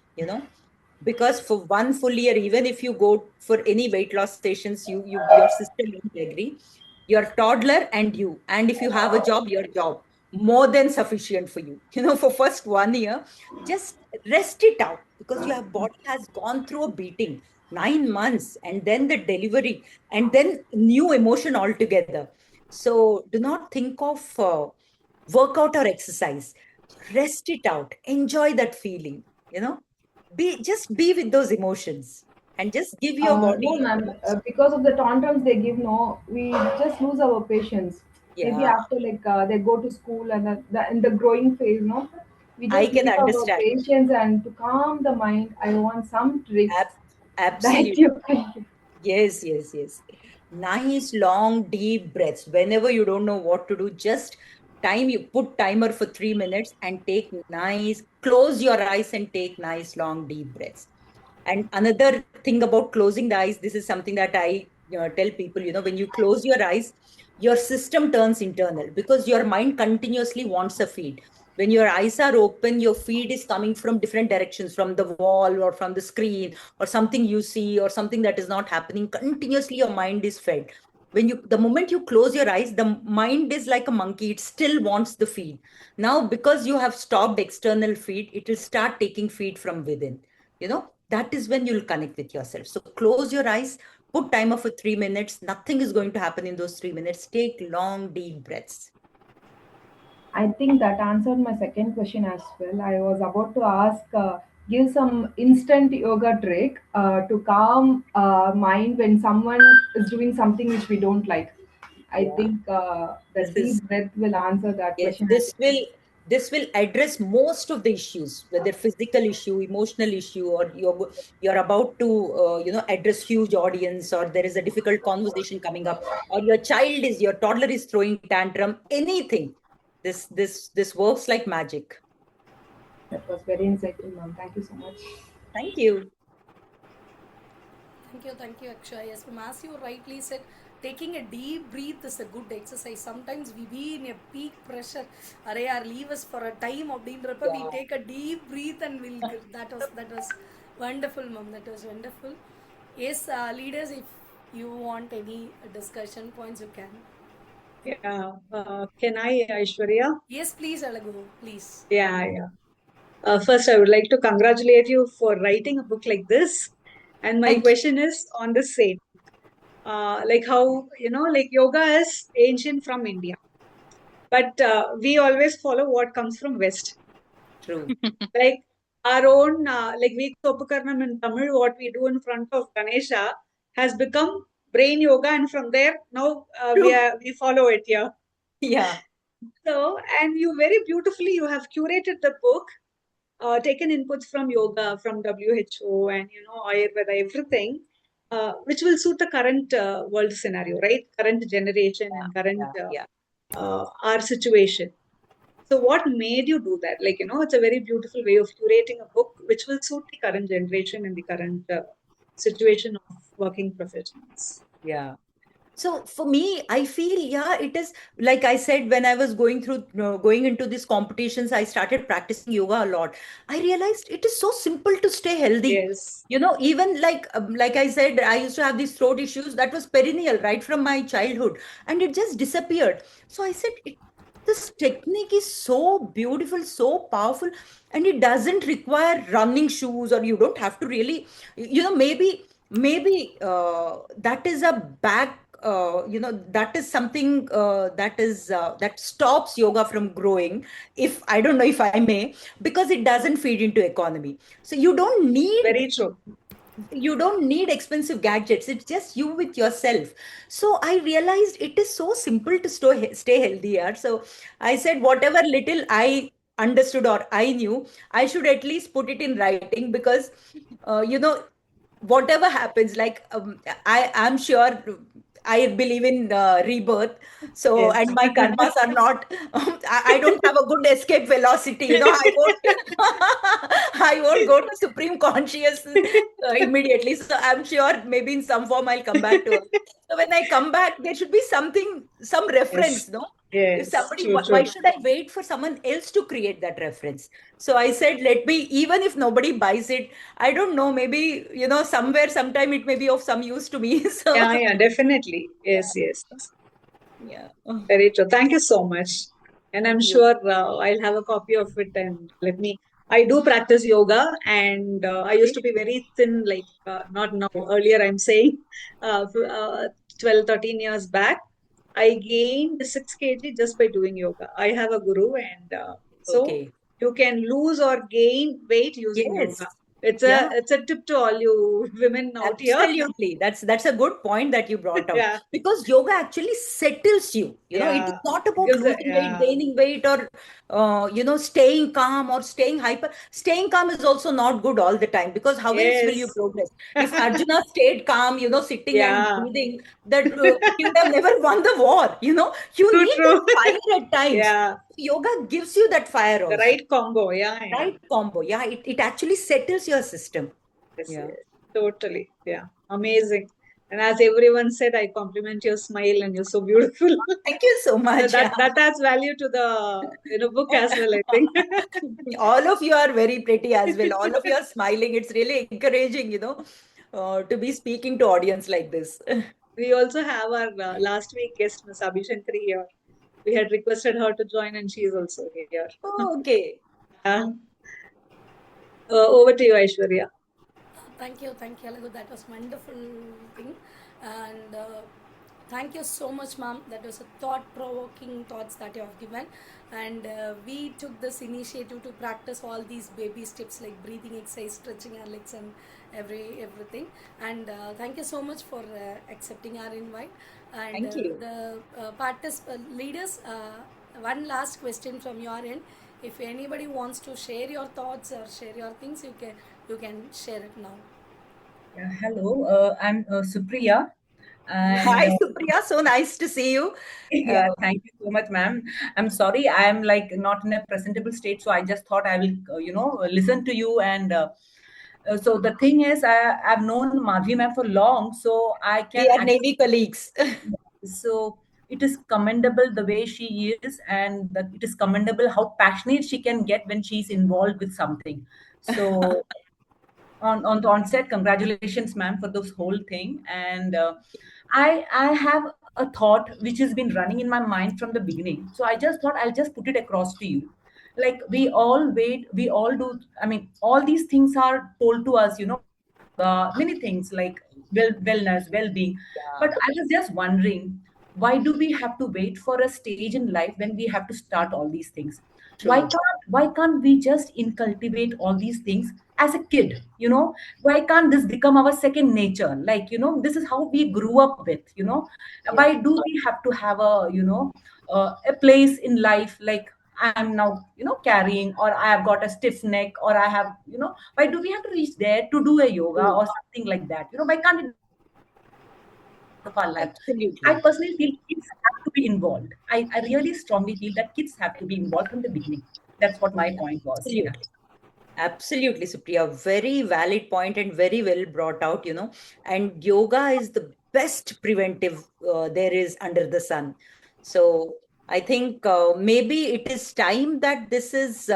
C: because for one full year, even if you go for any weight loss stations, your system won't agree. Your toddler and you, and if you have a job, your job, more than sufficient for you. For first 1 year, just rest it out, because your body has gone through a beating, 9 months, and then the delivery, and then new emotion altogether. So do not think of workout or exercise. Rest it out. Enjoy that feeling. Be with those emotions, and just give your
E: No,
C: body.
E: ma'am. Because of the tantrums they give, no, we just lose our patience. Maybe
C: Yeah,
E: after like they go to school and in the growing phase, no, we
C: I
E: just
C: can
E: lose our
C: understand.
E: patience. And to calm the mind, I want some tricks.
C: Ab-
E: Thank
C: Absolutely.
E: you. Thank you.
C: Yes, yes, yes. Nice long deep breaths. Whenever you don't know what to do, just you put timer for 3 minutes and close your eyes and take nice long deep breaths. And another thing about closing the eyes, this is something that I tell people, when you close your eyes, your system turns internal, because your mind continuously wants a feed. When your eyes are open, your feed is coming from different directions, from the wall or from the screen, or something you see, or something that is not happening. Continuously, your mind is fed. The moment you close your eyes, the mind is like a monkey. It still wants the feed. Now, because you have stopped external feed, it will start taking feed from within. That is when you'll connect with yourself. So close your eyes, put timer for 3 minutes. Nothing is going to happen in those 3 minutes. Take long, deep breaths.
E: I think that answered my second question as well. I was about to ask, give some instant yoga trick to calm mind when someone is doing something which we don't like. I
C: Yeah.
E: think the
C: This is
E: deep breath will answer that
C: Yes,
E: question as well.
C: this will address most of the issues, whether physical issue, emotional issue, or you're about to address huge audience, or there is a difficult conversation coming up, or your toddler is throwing tantrum, anything. This works like magic.
E: That was very insightful, ma'am. Thank you so much.
C: Thank you.
D: Thank you, Akshay. Yes, ma'am, as you rightly said, taking a deep breath is a good exercise. Sometimes we be in a peak pressure. Arey, yaar, leave us for a time. Abdinrappa, we
C: Yeah.
D: take a deep breath and that was wonderful, ma'am. That was wonderful. Yes, leaders, if you want any discussion points, you can.
B: Yeah. Can I, Aishwarya?
D: Yes, please, Alagu, please.
B: Yeah, yeah. First, I would like to congratulate you for writing a book like this. And my
C: Thank you.
B: question is on the same. Like how, like yoga is ancient from India, but we always follow what comes from West.
C: True.
B: Like our own, like we Topukarnam in Tamil, what we do in front of Ganesha has become brain yoga. And from there, now
C: True.
B: we follow it here.
C: Yeah.
B: So, and you very beautifully, you have curated the book, taken inputs from yoga, from WHO, and Ayurveda, everything, which will suit the current world scenario, right? Current generation and current
C: Yeah. Yeah.
B: our situation. So, what made you do that? Like, it's a very beautiful way of curating a book which will suit the current generation and the current situation of working professionals.
C: Yeah. So for me, I feel, yeah, it is like I said, when I was going into these competitions, I started practicing yoga a lot. I realized it is so simple to stay healthy.
B: Yes,
C: Even like I said, I used to have these throat issues that was perennial right from my childhood, and it just disappeared. So I said, this technique is so beautiful, so powerful, and it doesn't require running shoes, or you don't have to really, maybe that is a back that is something that stops yoga from growing, if I don't know, if I may, because it doesn't feed into economy. So
B: very true.
C: you don't need expensive gadgets. It's just you with yourself. So I realized it is so simple to stay healthy here. So I said, whatever little I understood or I knew, I should at least put it in writing, because whatever happens, like, I am sure I believe in rebirth. So,
B: Yes.
C: and my karmas are not, I don't have a good escape velocity. I won't go to supreme conscious immediately. So I'm sure maybe in some form I'll come back to Earth. So when I come back, there should be something, some reference,
B: Yes.
C: no? If
B: Yes.
C: somebody,
B: True,
C: why
B: true.
C: should I wait for someone else to create that reference? So I said, let me, even if nobody buys it, I don't know, maybe, somewhere, sometime it may be of some use to me. So,
B: Yeah, yeah, definitely. Yes, yes.
C: yeah.
B: Very true. Thank you so much. And I'm
C: Thank you.
B: sure I'll have a copy of it and let me. I do practice yoga and I used to be very thin, like not now, earlier I'm saying 12, 13 years back. I gained 6 kg just by doing yoga. I have a guru and so
C: Okay.
B: you can lose or gain weight using
C: Yes.
B: yoga. It's
C: Yeah.
B: a tip to all you women out here.
C: Absolutely. That's a good point that you brought out,
B: Yeah,
C: because yoga actually settles you. It is
B: yeah.
C: not
B: It
C: about
B: gives a
C: losing weight,
B: yeah.
C: gaining weight, or staying calm or staying hyper. Staying calm is also not good all the time, because how else will you
B: Yes.
C: progress? If Arjuna stayed calm, sitting and
B: Yeah.
C: breathing, that he would have never won the war. You
B: True,
C: need that
B: true.
C: fire at times.
B: Yeah.
C: Yoga gives you that fire
B: The
C: also.
B: right combo. Yeah, yeah.
C: Right combo. Yeah, it actually settles your system.
B: Yes,
C: Yeah.
B: yes. Totally. Yeah. Amazing. And as everyone said, I compliment your smile and you're so beautiful.
C: Thank you so
B: So
C: much.
B: that adds value to the book as well, I think.
C: All of you are very pretty as well. All of you are smiling. It's really encouraging, to be speaking to audience like this.
B: We also have our last week guest, Ms. Abhishankari here. We had requested her to join and she is also here.
C: Oh, okay.
B: Yeah. Over to you, Aishwarya.
D: Thank you, Alagu. That was wonderful thing, and thank you so much, ma'am. That was a thought-provoking thoughts that you have given, and we took this initiative to practice all these baby steps like breathing exercise, stretching our legs, and everything. And thank you so much for accepting our invite. And
C: Thank you.
D: the leaders, one last question from your end. If anybody wants to share your thoughts or share your things, you can share it now.
E: Yeah, hello, I'm Supriya, and
C: Hi, Supriya. So nice to see you.
E: yeah, thank you so much, ma'am. I'm sorry, I am like not in a presentable state, so I just thought I will, listen to you. And so the thing is, I've known Madhavi ma'am for long, so I
C: We
E: can
C: are
E: actually.
C: Navy colleagues.
E: So it is commendable the way she is, and that it is commendable how passionate she can get when she's involved with something. So on the onset, congratulations, ma'am, for this whole thing. And I have a thought which has been running in my mind from the beginning. So I just thought I'll just put it across to you. Like we all wait, we all do. I mean, all these things are told to us, by yoga, many things like wellness, well-being.
C: Yeah,
E: But I was just wondering, why do we have to wait for a stage in life when we have to start all these things? why
C: true.
E: can't why can't we just incultivate all these things as a kid? Why can't this become our second nature? Like, this is how we grew up with.
C: Yeah.
E: Why do we have to have a place in life like I'm now, carrying, or I have got a stiff neck, or I have, why do we have to reach there to do a yoga
C: True.
E: or something like that? Why can't it part of our life? I
C: Absolutely.
E: personally feel kids have to be involved. I really strongly feel that kids have to be involved from the beginning. That's what my point was. Yeah.
C: Absolutely. Absolutely, Supriya. Very valid point and very well brought out, And yoga is the best preventive there is under the sun. So I think maybe it is time that this is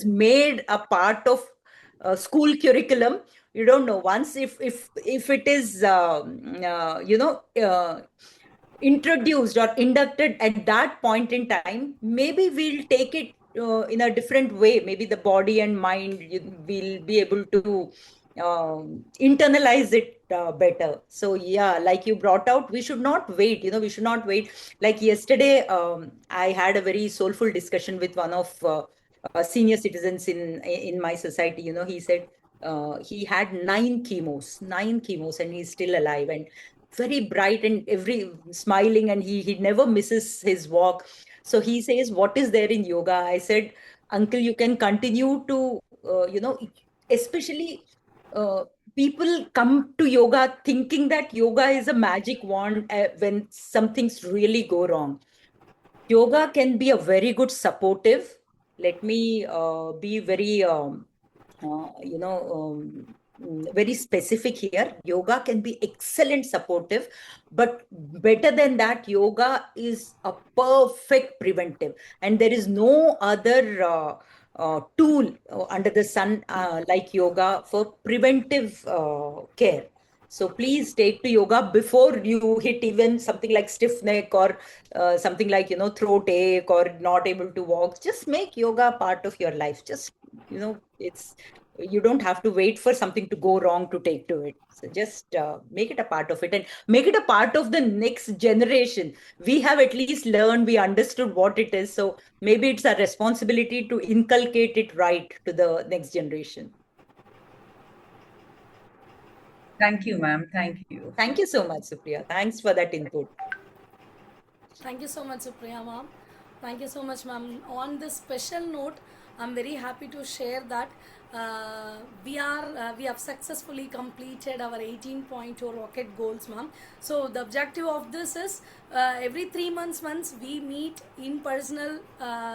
C: made a part of school curriculum. You don't know, once if it is introduced or inducted at that point in time, maybe we'll take it in a different way. Maybe the body and mind will be able to internalize it better. So yeah, like you brought out, we should not wait. We should not wait. Like yesterday, I had a very soulful discussion with one of senior citizens in my society. He said he had nine chemos, and he's still alive and very bright and every smiling, and he never misses his walk. So he says, what is there in yoga? I said, uncle, you can continue to especially people come to yoga thinking that yoga is a magic wand when some things really go wrong. Yoga can be a very good supportive. Let me be very, very specific here. Yoga can be excellent supportive, but better than that, yoga is a perfect preventive. And there is no other tool under the sun like yoga for preventive care. So please take to yoga before you hit even something like stiff neck or something like, throat ache or not able to walk. Just make yoga part of your life. Just, it's, you don't have to wait for something to go wrong to take to it. So just make it a part of it and make it a part of the next generation. We have at least learned, we understood what it is. So maybe it's our responsibility to inculcate it right to the next generation.
F: Thank you, ma'am. Thank you.
C: Thank you so much, Supriya. Thanks for that input.
D: Thank you so much, Supriya ma'am. Thank you so much, ma'am. On this special note, I'm very happy to share that we have successfully completed our 18.0 rocket goals, ma'am. So the objective of this is every 3 months once we meet in personal,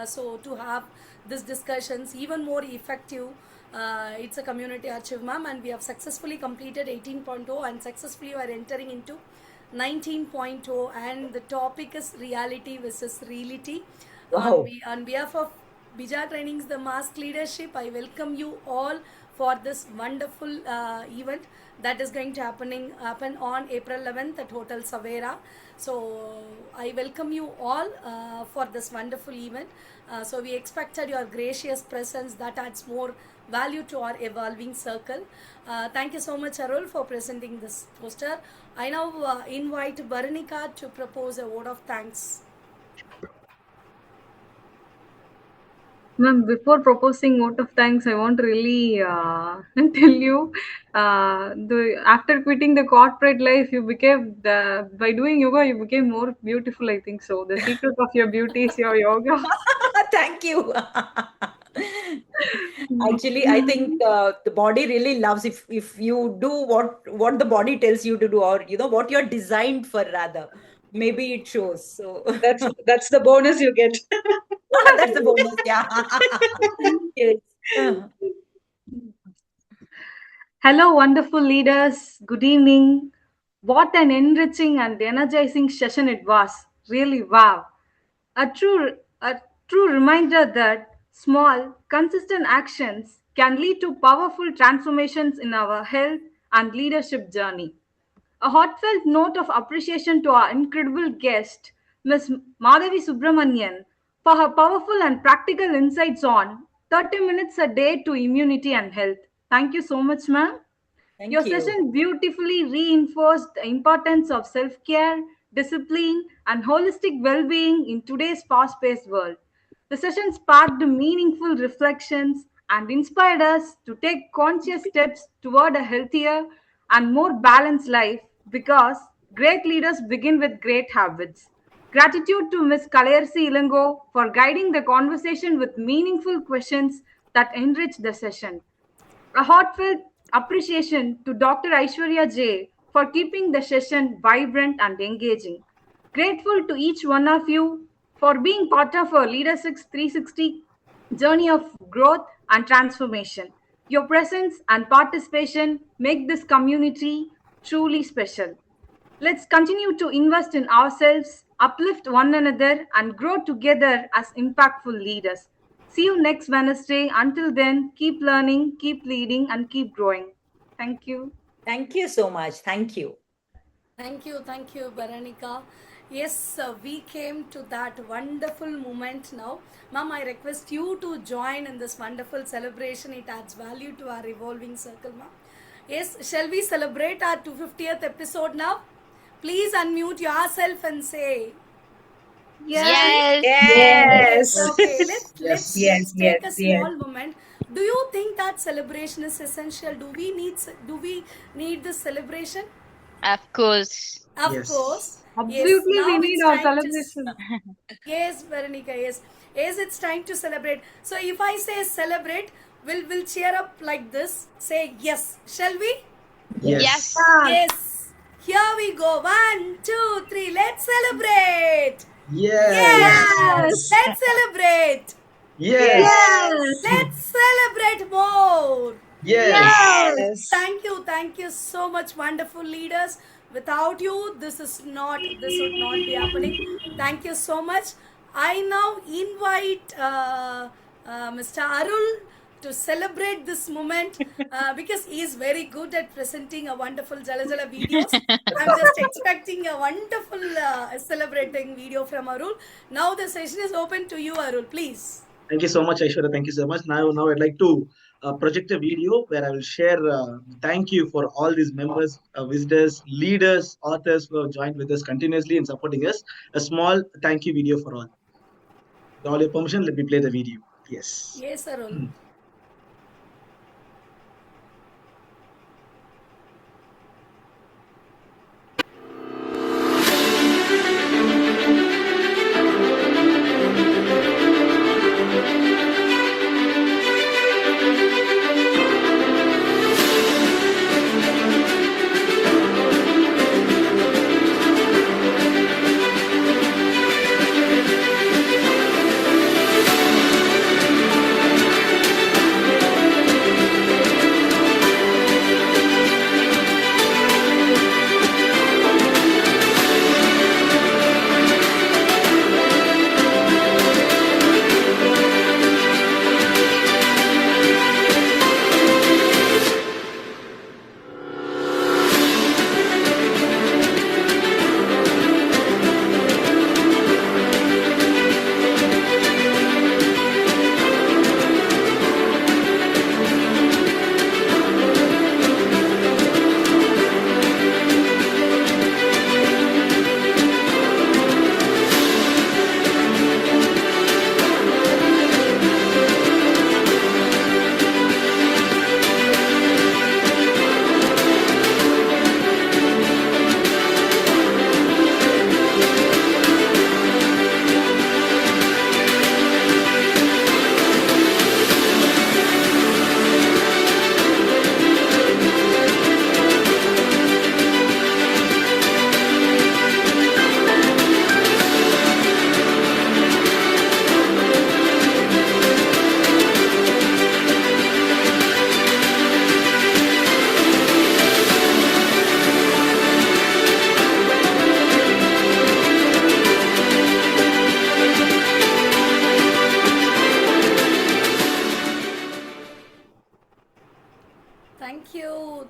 D: so to have these discussions even more effective. It's a community achieve, ma'am, and we have successfully completed 18.0 and successfully we are entering into 19.0, and the topic is reality versus reality.
C: Wow.
D: On behalf of Bija Trainings, the Mask Leadership, I welcome you all for this wonderful event that is going to happen on April 11th at Hotel Savera. So I welcome you all for this wonderful event. So we expected your gracious presence that adds more value to our evolving circle. Thank you so much, Arul, for presenting this poster. I now invite Baranika to propose a word of thanks.
G: Ma'am, before proposing vote of thanks, I want to really tell you, after quitting the corporate life, you became by doing yoga, you became more beautiful. I think so. The secret of your beauty is your yoga.
C: Thank you. Actually, I think the body really loves if you do what the body tells you to do, or what you're designed for rather. Maybe it shows. So
B: That's the bonus you get.
C: that's the bonus. Yeah. Yes.
G: Hello, wonderful leaders. Good evening. What an enriching and energizing session it was. Really, wow. A true, a true reminder that small, consistent actions can lead to powerful transformations in our health and leadership journey. A heartfelt note of appreciation to our incredible guest, Ms. Madhavi Subramanian, for her powerful and practical insights on 30 minutes a day to immunity and health. Thank you so much, ma'am. Your
C: Thank you.
G: session beautifully reinforced the importance of self care, discipline, and holistic well being in today's fast paced world. The session sparked meaningful reflections and inspired us to take conscious steps toward a healthier and more balanced life because great leaders begin with great habits. Gratitude to Ms. Kalaiyarasi Elango for guiding the conversation with meaningful questions that enrich the session. A heartfelt appreciation to Dr. Aishwarya J for keeping the session vibrant and engaging. Grateful to each one of you for being part of our Leadership 360 journey of growth and transformation. Your presence and participation make this community truly special. Let's continue to invest in ourselves, uplift one another, and grow together as impactful leaders. See you next Wednesday. Until then, keep learning, keep leading, and keep growing. Thank you.
C: Thank you so much. Thank you.
D: Thank you, Baranika. Yes, we came to that wonderful moment now. Ma'am, I request you to join in this wonderful celebration. It adds value to our evolving circle, ma'am. Yes, shall we celebrate our 250th episode now? Please unmute yourself and say,
A: Yes.
B: Yes.
D: okay, let's
F: Yes,
D: take a
F: yes,
D: small moment. Do you think that celebration is essential? Do we need this celebration?
A: Of course.
D: Of
F: Yes.
D: course. Yes,
G: Absolutely, we
D: now
G: need
D: it's
G: our
D: time to
G: celebration.
D: yes, Veronica, yes. Yes, it's time to celebrate. So if I say celebrate, we'll cheer up like this. Say yes. Shall we?
A: Yes.
D: Yes. Here we go. 1, 2, 3. Let's celebrate.
B: Yes.
D: Let's celebrate.
B: Yes.
D: Let's celebrate more.
B: Yes.
D: Thank you so much, wonderful leaders. Without you, this would not be happening. Thank you so much. I now invite Mr. Arul to celebrate this moment because he is very good at presenting a wonderful Jala Jala videos. I'm just expecting a wonderful celebrating video from Arul. Now the session is open to you, Arul. Please.
H: Thank you so much, Aishwarya. Thank you so much. Now I'd like to project a video where I will share thank you for all these members, visitors, leaders, authors who have joined with us continuously and supporting us. A small thank you video for all. With all your permission, let me play the video. Yes.
D: Yes, Arul.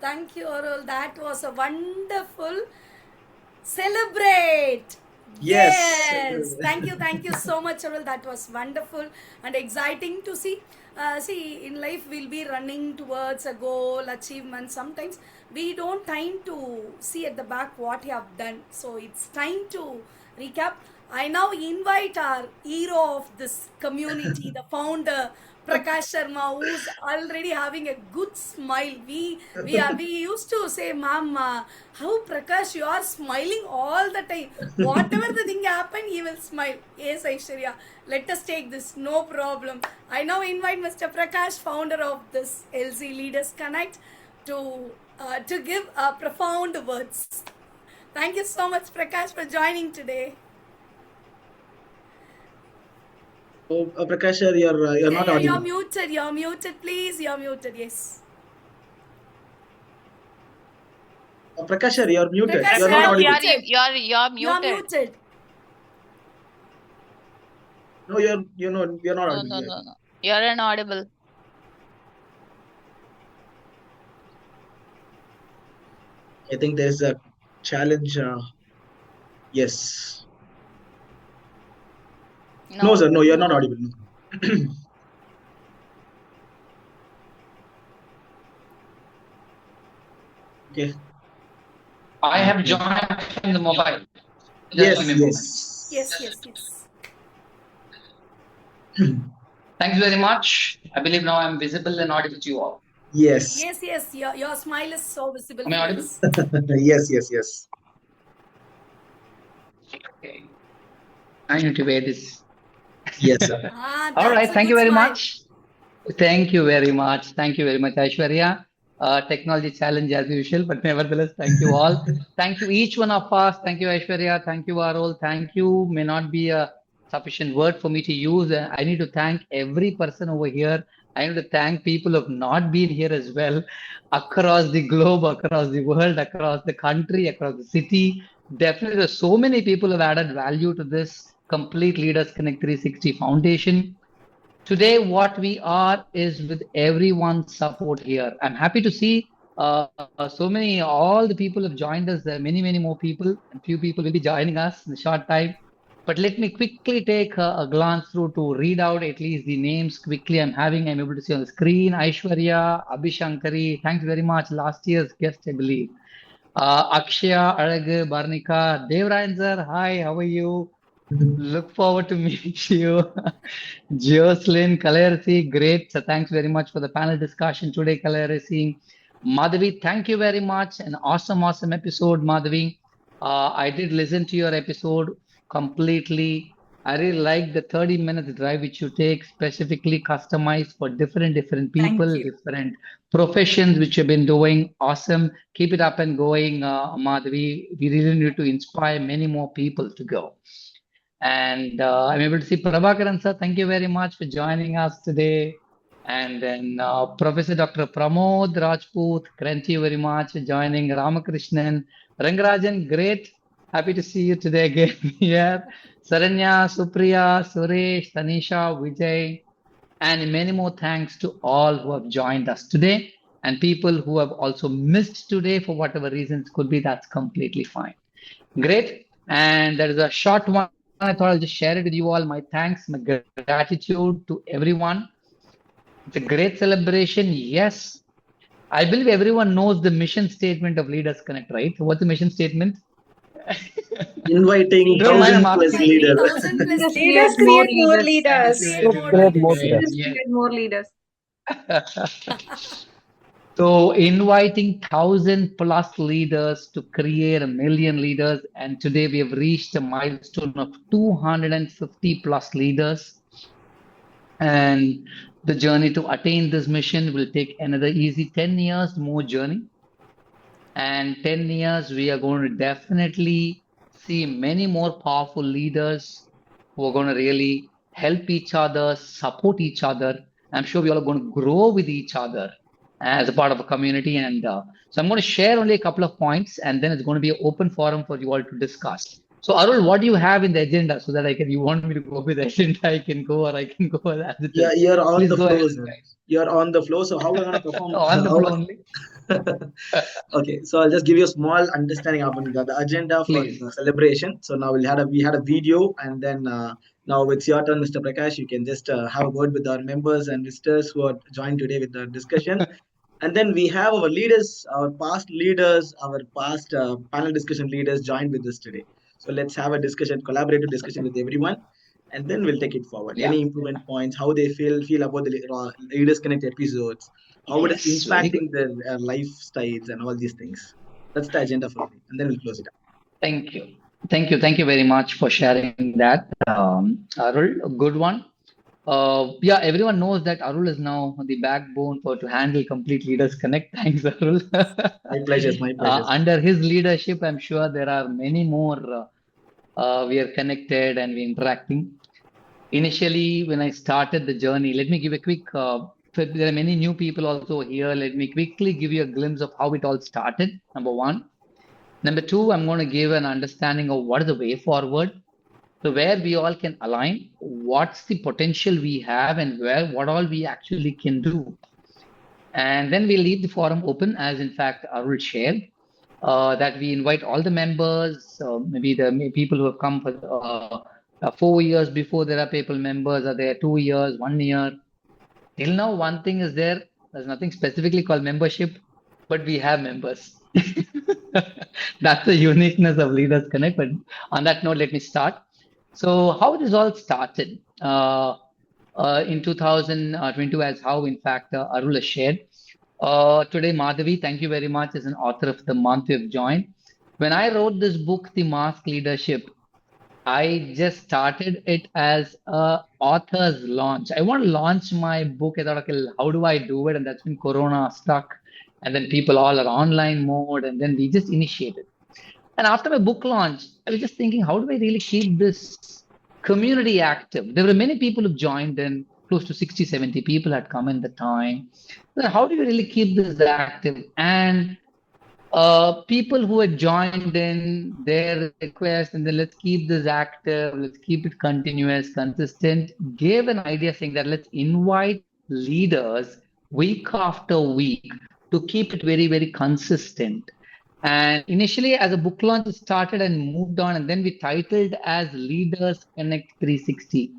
D: Thank you, Arul. That was a wonderful celebrate.
H: Yes.
D: Thank you so much, Arul. That was wonderful and exciting to see. See, in life we'll be running towards a goal, achievement. Sometimes we don't time to see at the back what you have done. So it's time to recap. I now invite our hero of this community, the founder, Prakash Sharma, who's already having a good smile. We used to say, Ma'am, how Prakash, you are smiling all the time. Whatever the thing happen, he will smile. Yes, Aishwarya, let us take this, no problem. I now invite Mr. Prakash, founder of this LC Leaders Connect, to give profound words. Thank you so much, Prakash, for joining today.
H: Oh, Prakash, you're not audible.
D: You're muted, please. You're muted, yes.
H: Prakash, you're muted.
D: Prakash,
H: You're not audible.
A: You're muted.
H: No, you're not audible.
A: No. You're inaudible.
H: I think there's a challenge. Yes. No, sir. No, you're not audible. No. Okay.
I: I have joined from the mobile.
H: Yes.
I: Thank you very much. I believe now I'm visible and audible to you all.
H: Yes.
D: Your smile is so visible.
I: Am I audible?
H: Yes.
I: Okay. I need to wear this.
H: Yes, sir.
I: All right. Thank you very much. Thank you very much, Aishwarya. technology challenge as usual, but nevertheless, thank you all. Thank you, each one of us. Thank you, Aishwarya. Thank you, Arul. Thank you. May not be a sufficient word for me to use. I need to thank every person over here. I need to thank people who have not been here as well, across the globe, across the world, across the country, across the city. Definitely, there's so many people who have added value to this complete Leaders Connect 360 Foundation. Today, what we are is with everyone's support here. I'm happy to see so many, all the people have joined us. There are many, many more people, and few people will be joining us in a short time. But let me quickly take a glance through to read out at least the names quickly. I'm able to see on the screen. Aishwarya, Abhishankari, thanks very much. Last year's guest, I believe. Akshaya, Arag, Barnika, Devrayan sir, hi, how are you? Look forward to meet you. Jocelyn, Kalaiyarasi, great. So thanks very much for the panel discussion today, Kalaiyarasi. Madhavi, thank you very much. An awesome, awesome episode, Madhavi. I did listen to your episode completely. I really like the 30 minutes drive which you take, specifically customized for different people, different professions which you've been doing. Awesome. Keep it up and going, Madhavi. We really need to inspire many more people to go. And I'm able to see Prabhakaran sir. Thank you very much for joining us today. And then Professor Dr. Pramod Rajput, thank you very much for joining. Ramakrishnan, Rangarajan, great. Happy to see you today again here. Saranya, Supriya, Suresh, Tanisha, Vijay, and many more thanks to all who have joined us today and people who have also missed today for whatever reasons could be. That's completely fine. Great. And there is a short one. I thought I'll just share it with you all. My thanks, my gratitude to everyone. It's a great celebration. Yes. I believe everyone knows the mission statement of Leaders Connect, right? What's the mission statement?
H: Inviting
I: Don't mind,
H: 1,000 plus leaders.
D: 1,000 plus
B: Leaders create more leaders.
D: Create more
G: Leaders
I: Yes.
G: create more leaders.
I: So inviting 1,000 plus leaders to create 1,000,000 leaders. And today we have reached a milestone of 250 plus leaders. And the journey to attain this mission will take another easy 10 years more journey. And 10 years, we are going to definitely see many more powerful leaders who are going to really help each other, support each other. I'm sure we all are going to grow with each other as a part of a community. And so I'm going to share only a couple of points, and then it's going to be an open forum for you all to discuss. So Arul, what do you have in the agenda so that you want me to go with the agenda, I can go, or I can go as it is.
H: Yeah, you're on
I: Please
H: the
I: go
H: flow,
I: ahead,
H: sir.
I: guys.
H: You're on the flow. So how are we going to perform?
I: On the flow only.
H: Okay, so I'll just give you a small understanding of the agenda for
I: Please.
H: the celebration. So now we had a video, and then now it's your turn, Mr. Prakash. You can just have a word with our members and visitors who are joined today with the discussion. And then we have our leaders, our past panel discussion leaders joined with us today. So let's have a discussion, collaborative discussion with everyone, and then we'll take it forward.
I: Yeah.
H: Any improvement points, how they feel about the Leaders Connect episodes, how it is
I: Yes, very
H: impacting their lifestyles and all these things. That's the agenda for me, and then we'll close it up.
I: Thank you. Thank you very much for sharing that, Arul. A good one. Yeah, everyone knows that Arul is now the backbone to handle Complete Leaders Connect. Thanks, Arul.
H: My pleasure. My pleasure.
I: Under his leadership, I'm sure there are many more. We are connected and we're interacting. Initially, when I started the journey, let me give a quick. There are many new people also here. Let me quickly give you a glimpse of how it all started. Number one. Number two, I'm going to give an understanding of what is the way forward. So where we all can align, what's the potential we have, and what all we actually can do. And then we leave the forum open, as in fact Arul shared, that we invite all the members, maybe the people who have come for 4 years before. There are people members are there 2 years, 1 year. Till now, one thing is there's nothing specifically called membership, but we have members. That's the uniqueness of Leaders Connect. But on that note, let me start. So how this all started in 2022, as how in fact Arul has shared. Today, Madhavi, thank you very much, as an author of the month you have joined. When I wrote this book, The Mask Leadership, I just started it as a author's launch. I want to launch my book. I thought, okay, how do I do it? And that's when Corona stuck. And then people all are online mode. And then we just initiated. And after my book launch, I was just thinking, how do I really keep this community active? There were many people who joined in, close to 60, 70 people had come in the time. Then how do you really keep this active? And people who had joined in their request and then let's keep this active, let's keep it continuous, consistent, gave an idea saying that let's invite leaders week after week to keep it very, very consistent. And initially, as a book launch, it started and moved on, and then we titled as Leaders Connect 360.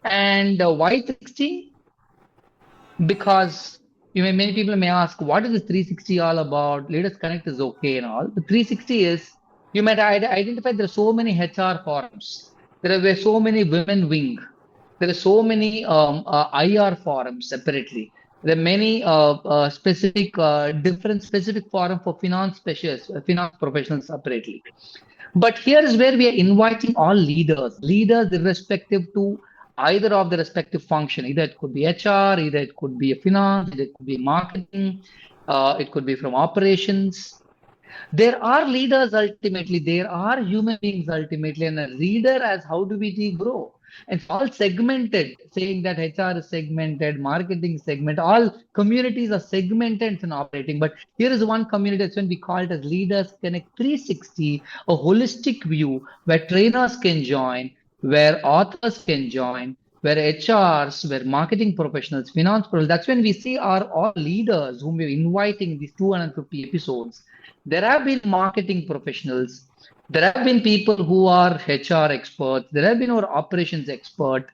I: And why 360? Because many people may ask, what is this 360 all about? Leaders Connect is okay and all. The 360 is, you might identify there are so many HR forums. There were so many women wing. There are so many IR forums separately. There are many different specific forum for finance specialists, finance professionals separately. But here is where we are inviting all leaders irrespective to either of the respective function. Either it could be HR, either it could be a finance, either it could be marketing, it could be from operations. There are leaders ultimately, there are human beings ultimately, and a leader as how do we grow? It's all segmented, saying that HR is segmented, marketing is segmented, all communities are segmented and operating. But here is one community, that's when we call it as Leaders Connect 360, a holistic view where trainers can join, where authors can join, where HRs, where marketing professionals, finance professionals, that's when we see our all leaders whom we're inviting in these 250 episodes. There have been marketing professionals. There have been people who are HR experts. There have been our operations expert.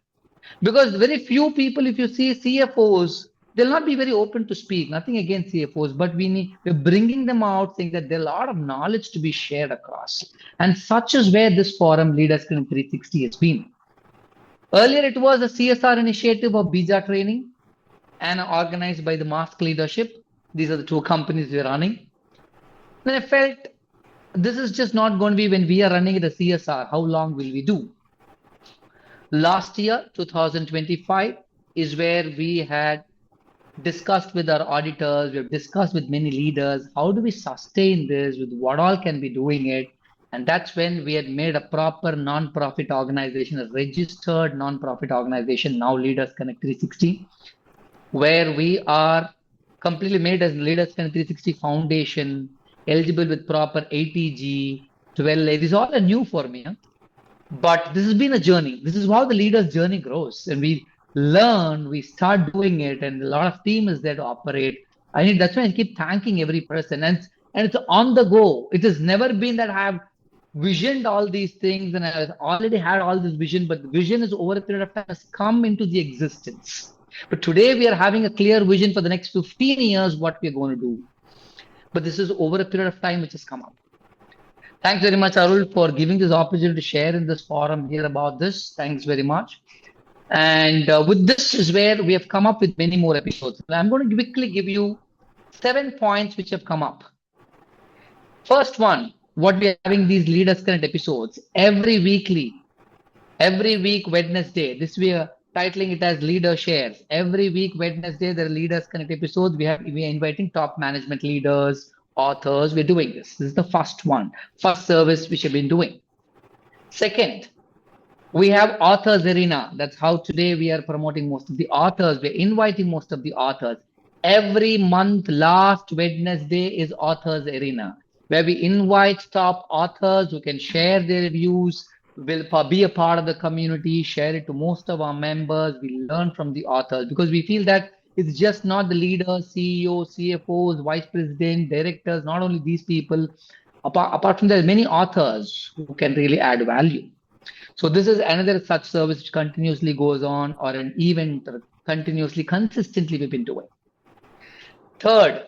I: Because very few people, if you see CFOs, they'll not be very open to speak. Nothing against CFOs, but we're bringing them out, saying that there's a lot of knowledge to be shared across. And such is where this forum, Leaders Connect 360, has been. Earlier, it was a CSR initiative of Bija Training and organized by the Mask Leadership. These are the two companies we're running. Then I felt this is just not going to be when we are running the CSR. How long will we do? Last year, 2025, is where we had discussed with our auditors, we've discussed with many leaders, how do we sustain this, with what all can be doing it? And that's when we had made a proper non-profit organization, a registered non-profit organization, now Leaders Connect 360, where we are completely made as Leaders Connect 360 Foundation, eligible with proper ATG, 12A. This is all new for me. Huh? But this has been a journey. This is how the leader's journey grows. And we learn, we start doing it, and a lot of team is there to operate. That's why I keep thanking every person. And it's on the go. It has never been that I have visioned all these things and I already had all this vision, but the vision is over a period of time has come into the existence. But today we are having a clear vision for the next 15 years, what we're going to do. But this is over a period of time which has come up. Thanks very much, Arul, for giving this opportunity to share in this forum here about this. Thanks very much. And with this is where we have come up with many more episodes. I'm going to quickly give you 7 points which have come up. First one, what we are having these Leaders Connect episodes every week, Wednesday. This we are titling it as Leader Shares. Every week, Wednesday, there are Leaders Connect episodes. We are inviting top management leaders, authors. We're doing this. This is the first one, first service which we've been doing. Second, we have Authors Arena. That's how today we are promoting most of the authors. We're inviting most of the authors. Every month, last Wednesday is Authors Arena, where we invite top authors who can share their views, will be a part of the community, share it to most of our members. We learn from the authors because we feel that it's just not the leaders, CEOs, CFOs, vice president, directors, not only these people. Apart from that, many authors who can really add value. So this is another such service which continuously goes on, or an event continuously, consistently we've been doing. Third,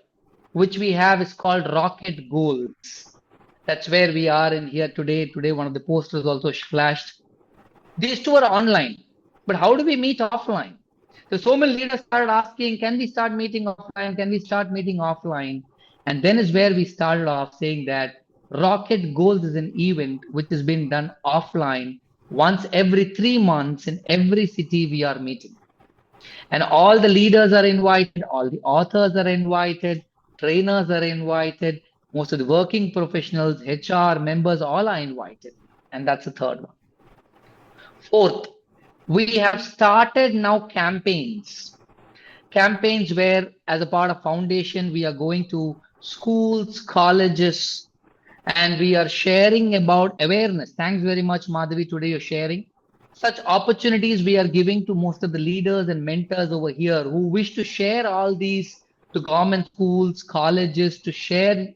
I: which we have is called Rocket Goals. That's where we are in here today. Today, one of the posters also flashed. These two are online, but how do we meet offline? So many leaders started asking, can we start meeting offline? Can we start meeting offline? And then is where we started off saying that Rocket Goals is an event which is being done offline once every 3 months in every city we are meeting. And all the leaders are invited, all the authors are invited, trainers are invited, most of the working professionals, HR members, all are invited. And that's the third one. Fourth, we have started now campaigns. Campaigns where, as a part of foundation, we are going to schools, colleges, and we are sharing about awareness. Thanks very much, Madhavi. Today you're sharing. Such opportunities we are giving to most of the leaders and mentors over here who wish to share all these to government schools, colleges, to share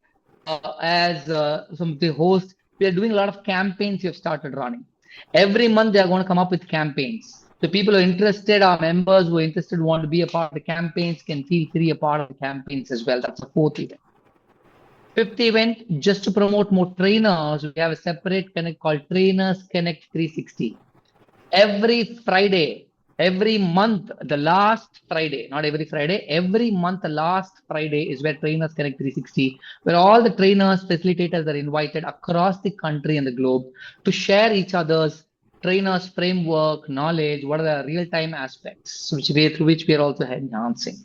I: as some of the hosts. We are doing a lot of campaigns we have started running. Every month they are going to come up with campaigns. So people who are interested, our members who are interested, want to be a part of the campaigns, can feel free a part of the campaigns as well. That's the fourth event. Fifth event, just to promote more trainers, we have a separate connect called Trainers Connect 360. Every Friday, every month, the last Friday, not every Friday, every month, the last Friday is where Trainers Connect 360, where all the trainers, facilitators are invited across the country and the globe to share each other's trainers' framework, knowledge, what are the real-time aspects through which we are also enhancing.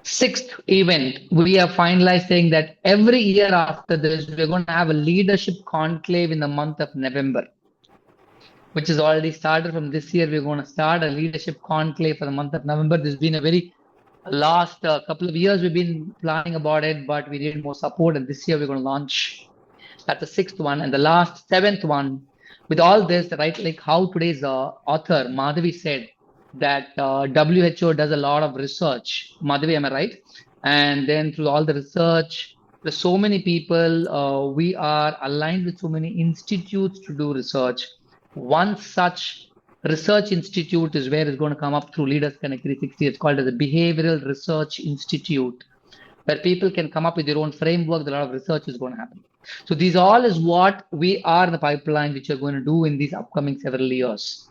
I: Sixth event, we have finalized saying that every year after this, we're going to have a leadership conclave in the month of November, which is already started from this year. We're going to start a leadership conclave for the month of November. This has been a very last couple of years we've been planning about it, but we need more support. And this year we're going to launch. That's the sixth one. And the last, seventh one, with all this, right, like how today's author, Madhavi, said that WHO does a lot of research. Madhavi, am I right? And then through all the research, there's so many people, we are aligned with so many institutes to do research. One such research institute is where it's going to come up through Leaders Connect 360. It's called as a Behavioral Research Institute, where people can come up with their own framework. A lot of research is going to happen. So these all is what we are in the pipeline, which we're going to do in these upcoming several years.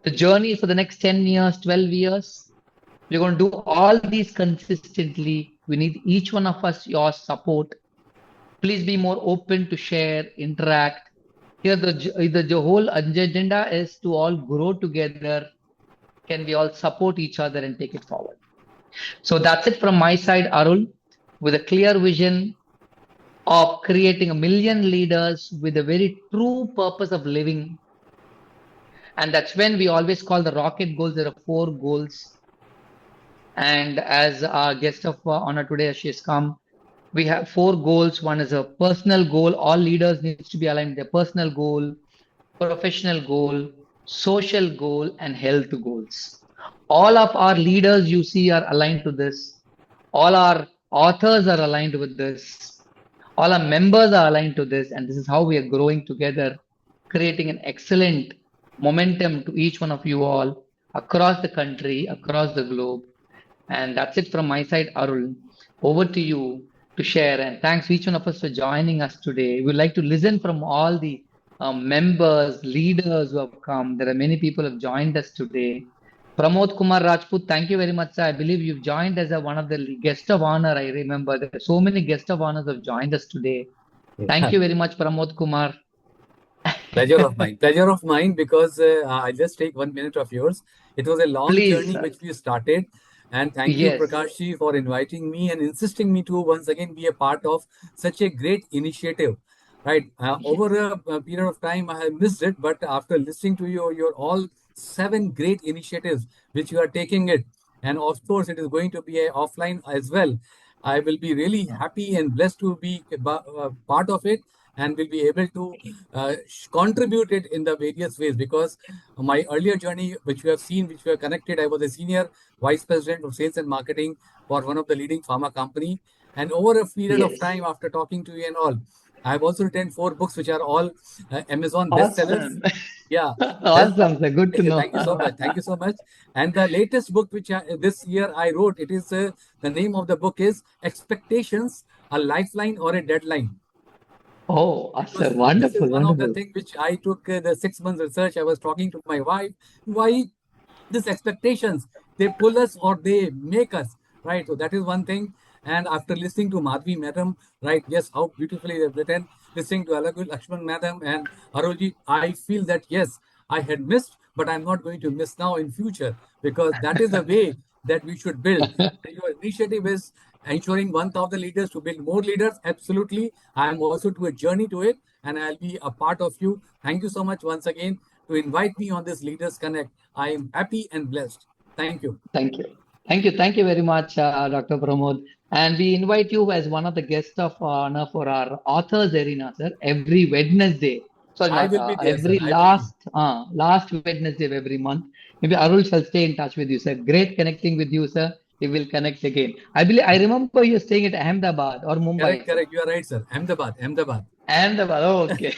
I: The journey for the next 10 years, 12 years, we're going to do all these consistently. We need each one of us, your support. Please be more open to share, interact. Here, the whole agenda is to all grow together. Can we all support each other and take it forward? So that's it from my side, Arul, with a clear vision of creating 1 million leaders with a very true purpose of living. And that's when we always call the rocket goals. There are 4 goals. And as our guest of honor today, as she has come, we have 4 goals. One is a personal goal. All leaders need to be aligned with their personal goal, professional goal, social goal, and health goals. All of our leaders you see are aligned to this. All our authors are aligned with this. All our members are aligned to this. And this is how we are growing together, creating an excellent momentum to each one of you all across the country, across the globe. And that's it from my side, Arul. Over to you to share. And thanks each one of us for joining us today. We'd like to listen from all the members, leaders who have come. There are many people who have joined us today. Pramod Kumar Rajput, thank you very much, sir. I believe you've joined as one of the guest of honor. I remember there are so many guest of honors who have joined us today. Thank you very much, Pramod Kumar.
J: Pleasure of mine, because I'll just take 1 minute of yours. It was a long journey which we started. And thank you, Prakashji, for inviting me and insisting me to once again be a part of such a great initiative. Right. Over a period of time, I have missed it. But after listening to your all 7 great initiatives which you are taking it, and of course, it is going to be offline as well. I will be really happy and blessed to be part of it, and will be able to contribute it in the various ways, because my earlier journey, which you have seen, which we are connected, I was a senior vice president of sales and marketing for one of the leading pharma company. And over a period of time, after talking to you and all, I have also written 4 books, which are all Amazon bestsellers. Yeah.
I: Awesome, sir. Good to know.
J: Thank you so much. Thank you so much. And the latest book, which this year I wrote, it is the name of the book is Expectations, a Lifeline or a Deadline.
I: Oh, awesome. Wonderful.
J: This is one of the things which I took the 6 months research. I was talking to my wife, why these expectations, they pull us or they make us, right? So that is one thing. And after listening to Madhavi Madam, right, yes, how beautifully they've written, listening to Alagu Lakshman Madam and Arulji, I feel that yes, I had missed, but I'm not going to miss now in future, because that is the way that we should build. Your initiative is ensuring 1,000 leaders to build more leaders. Absolutely. I am also to a journey to it, and I'll be a part of you. Thank you so much once again to invite me on this Leaders Connect. I am happy and blessed. Thank you.
I: Thank you. Thank you very much, Dr. Pramod. And we invite you as one of the guests of honor for our authors arena, sir, every Wednesday. Sorry,
J: I
I: not
J: will be there, sir.
I: every
J: I will be.
I: last Wednesday of every month. Maybe Arul shall stay in touch with you, sir. Great connecting with you, sir. We will connect again. I remember you're staying at Ahmedabad or Mumbai.
J: Correct. You are right, sir. Ahmedabad.
I: Ahmedabad. Oh, okay.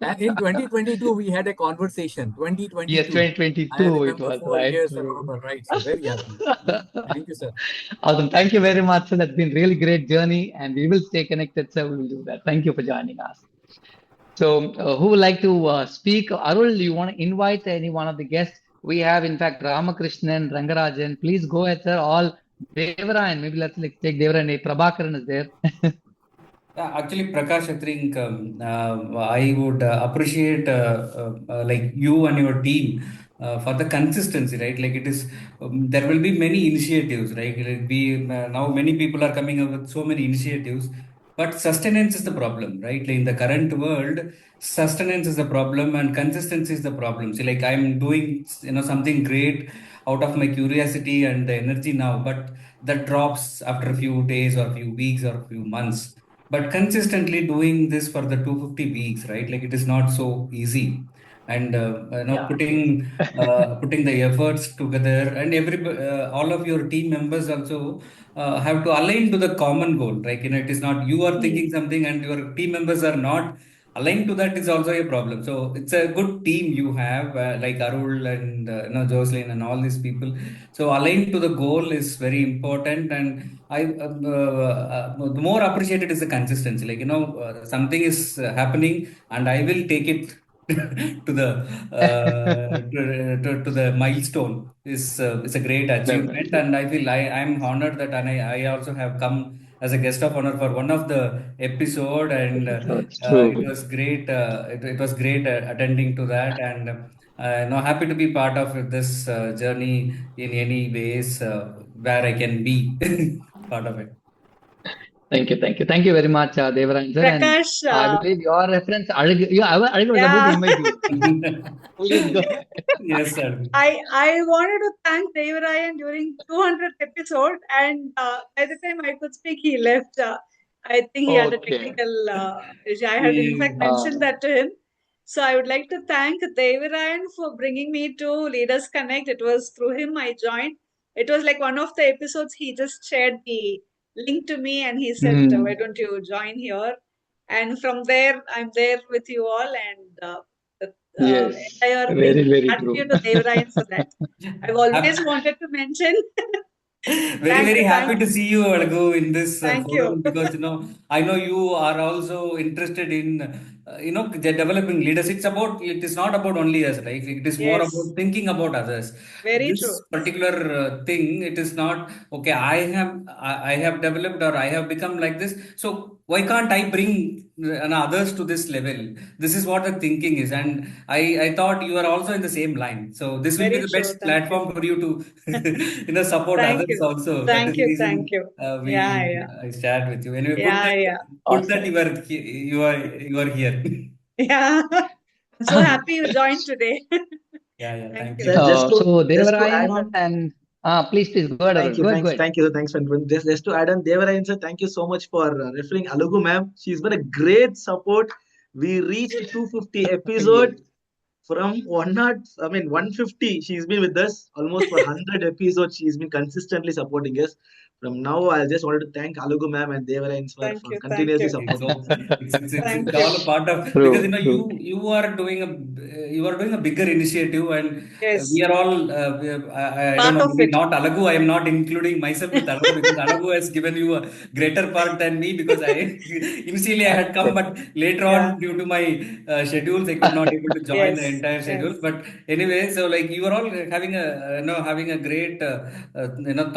J: And in 2022, we had a conversation. 2022.
I: Yes, 2022
J: I remember
I: it was,
J: 4 years ago. Right, sir. Very happy. Thank you, sir.
I: Awesome. Thank you very much, sir. That's been really great journey, and we will stay connected, sir. We will do that. Thank you for joining us. So, who would like to speak? Arul, you want to invite any one of the guests? We have, in fact, Ramakrishnan, Rangarajan. Please go ahead, sir. All Devarayan. Maybe let's take Devarayan. Prabhakaran is there.
K: Actually, Prakash, I think I would appreciate like you and your team for the consistency, right? Like it is, there will be many initiatives, right? Like now many people are coming up with so many initiatives, but sustenance is the problem, right? Like in the current world, sustenance is the problem and consistency is the problem. See, like I'm doing, something great out of my curiosity and the energy now, but that drops after a few days or a few weeks or a few months. But consistently doing this for the 250 weeks, right? Like it is not so easy. And putting the efforts together, and all of your team members also have to align to the common goal, right? It is not you are thinking something and your team members are not aligned to that, is also a problem. So it's a good team you have, like Arul and Jocelyn and all these people. So aligned to the goal is very important, and the more appreciated is the consistency. Like something is happening, and I will take it to the to the milestone is a great achievement.
I: Definitely.
K: And I feel I'm honored that, and I also have come as a guest of honor for one of the episode, and
I: That's true.
K: it was great. It was great attending to that, and happy to be part of this journey in any ways where I can be part of it.
I: Thank you very much, Devarajan sir.
B: Prakash,
I: And I believe your reference, I was about to invite you. Please go ahead.
K: Yes, sir.
B: I wanted to thank Devarayan during 200th episode, and by the time I could speak, he left. I think he had a technical issue. I had in fact mentioned that to him. So I would like to thank Devarayan for bringing me to Leaders Connect. It was through him I joined. It was like one of the episodes, he just shared the link to me and he said, why don't you join here? And from there, I'm there with you all, and
I: Yes,
B: entire
I: very
B: gratitude
I: true.
B: to Devarayan for that. I've always wanted to mention.
K: Very happy to see you, Elango, in this
B: Thank
K: forum,
B: you.
K: because I know you are also interested in developing leaders. It is not about only us, right? It is more
B: Yes.
K: about thinking about others.
B: Very
K: This
B: true.
K: particular thing, it is not okay. I have developed, or I have become like this. So why can't I bring others to this level? This is what the thinking is, and I thought you are also in the same line. So this will be
B: Very
K: the
B: true.
K: best
B: Thank
K: platform for you to support
B: Thank
K: others
B: you.
K: also. That is
B: Thank
K: the
B: you.
K: reason
B: Thank you.
K: I shared with you. Anyway,
B: Yeah.
K: good that you are here.
B: Yeah. I'm so happy you joined today.
K: Yeah. Thank
H: Sir,
K: you.
I: So
H: just to add on.
I: Devarayan, please go ahead, Arul. Go ahead.
H: Thank you. Thanks for just to add on, Devarayan sir, thank you so much for referring Alagu ma'am. She's been a great support. We reached 250 episode from 150. She's been with us almost for 100 episodes. She's been consistently supporting us. From now, I just wanted to thank Alagu ma'am and Devarayan sir for continuously supporting us.
K: It's all a part of, because you are doing a bigger initiative, and we are all I don't know, maybe not Alagu. I am not including myself with Alagu, because Alagu has given you a greater part than me, because initially I had come, but later on, due to my schedules, I could not able to join the entire schedule. But anyway, so like you are all having a great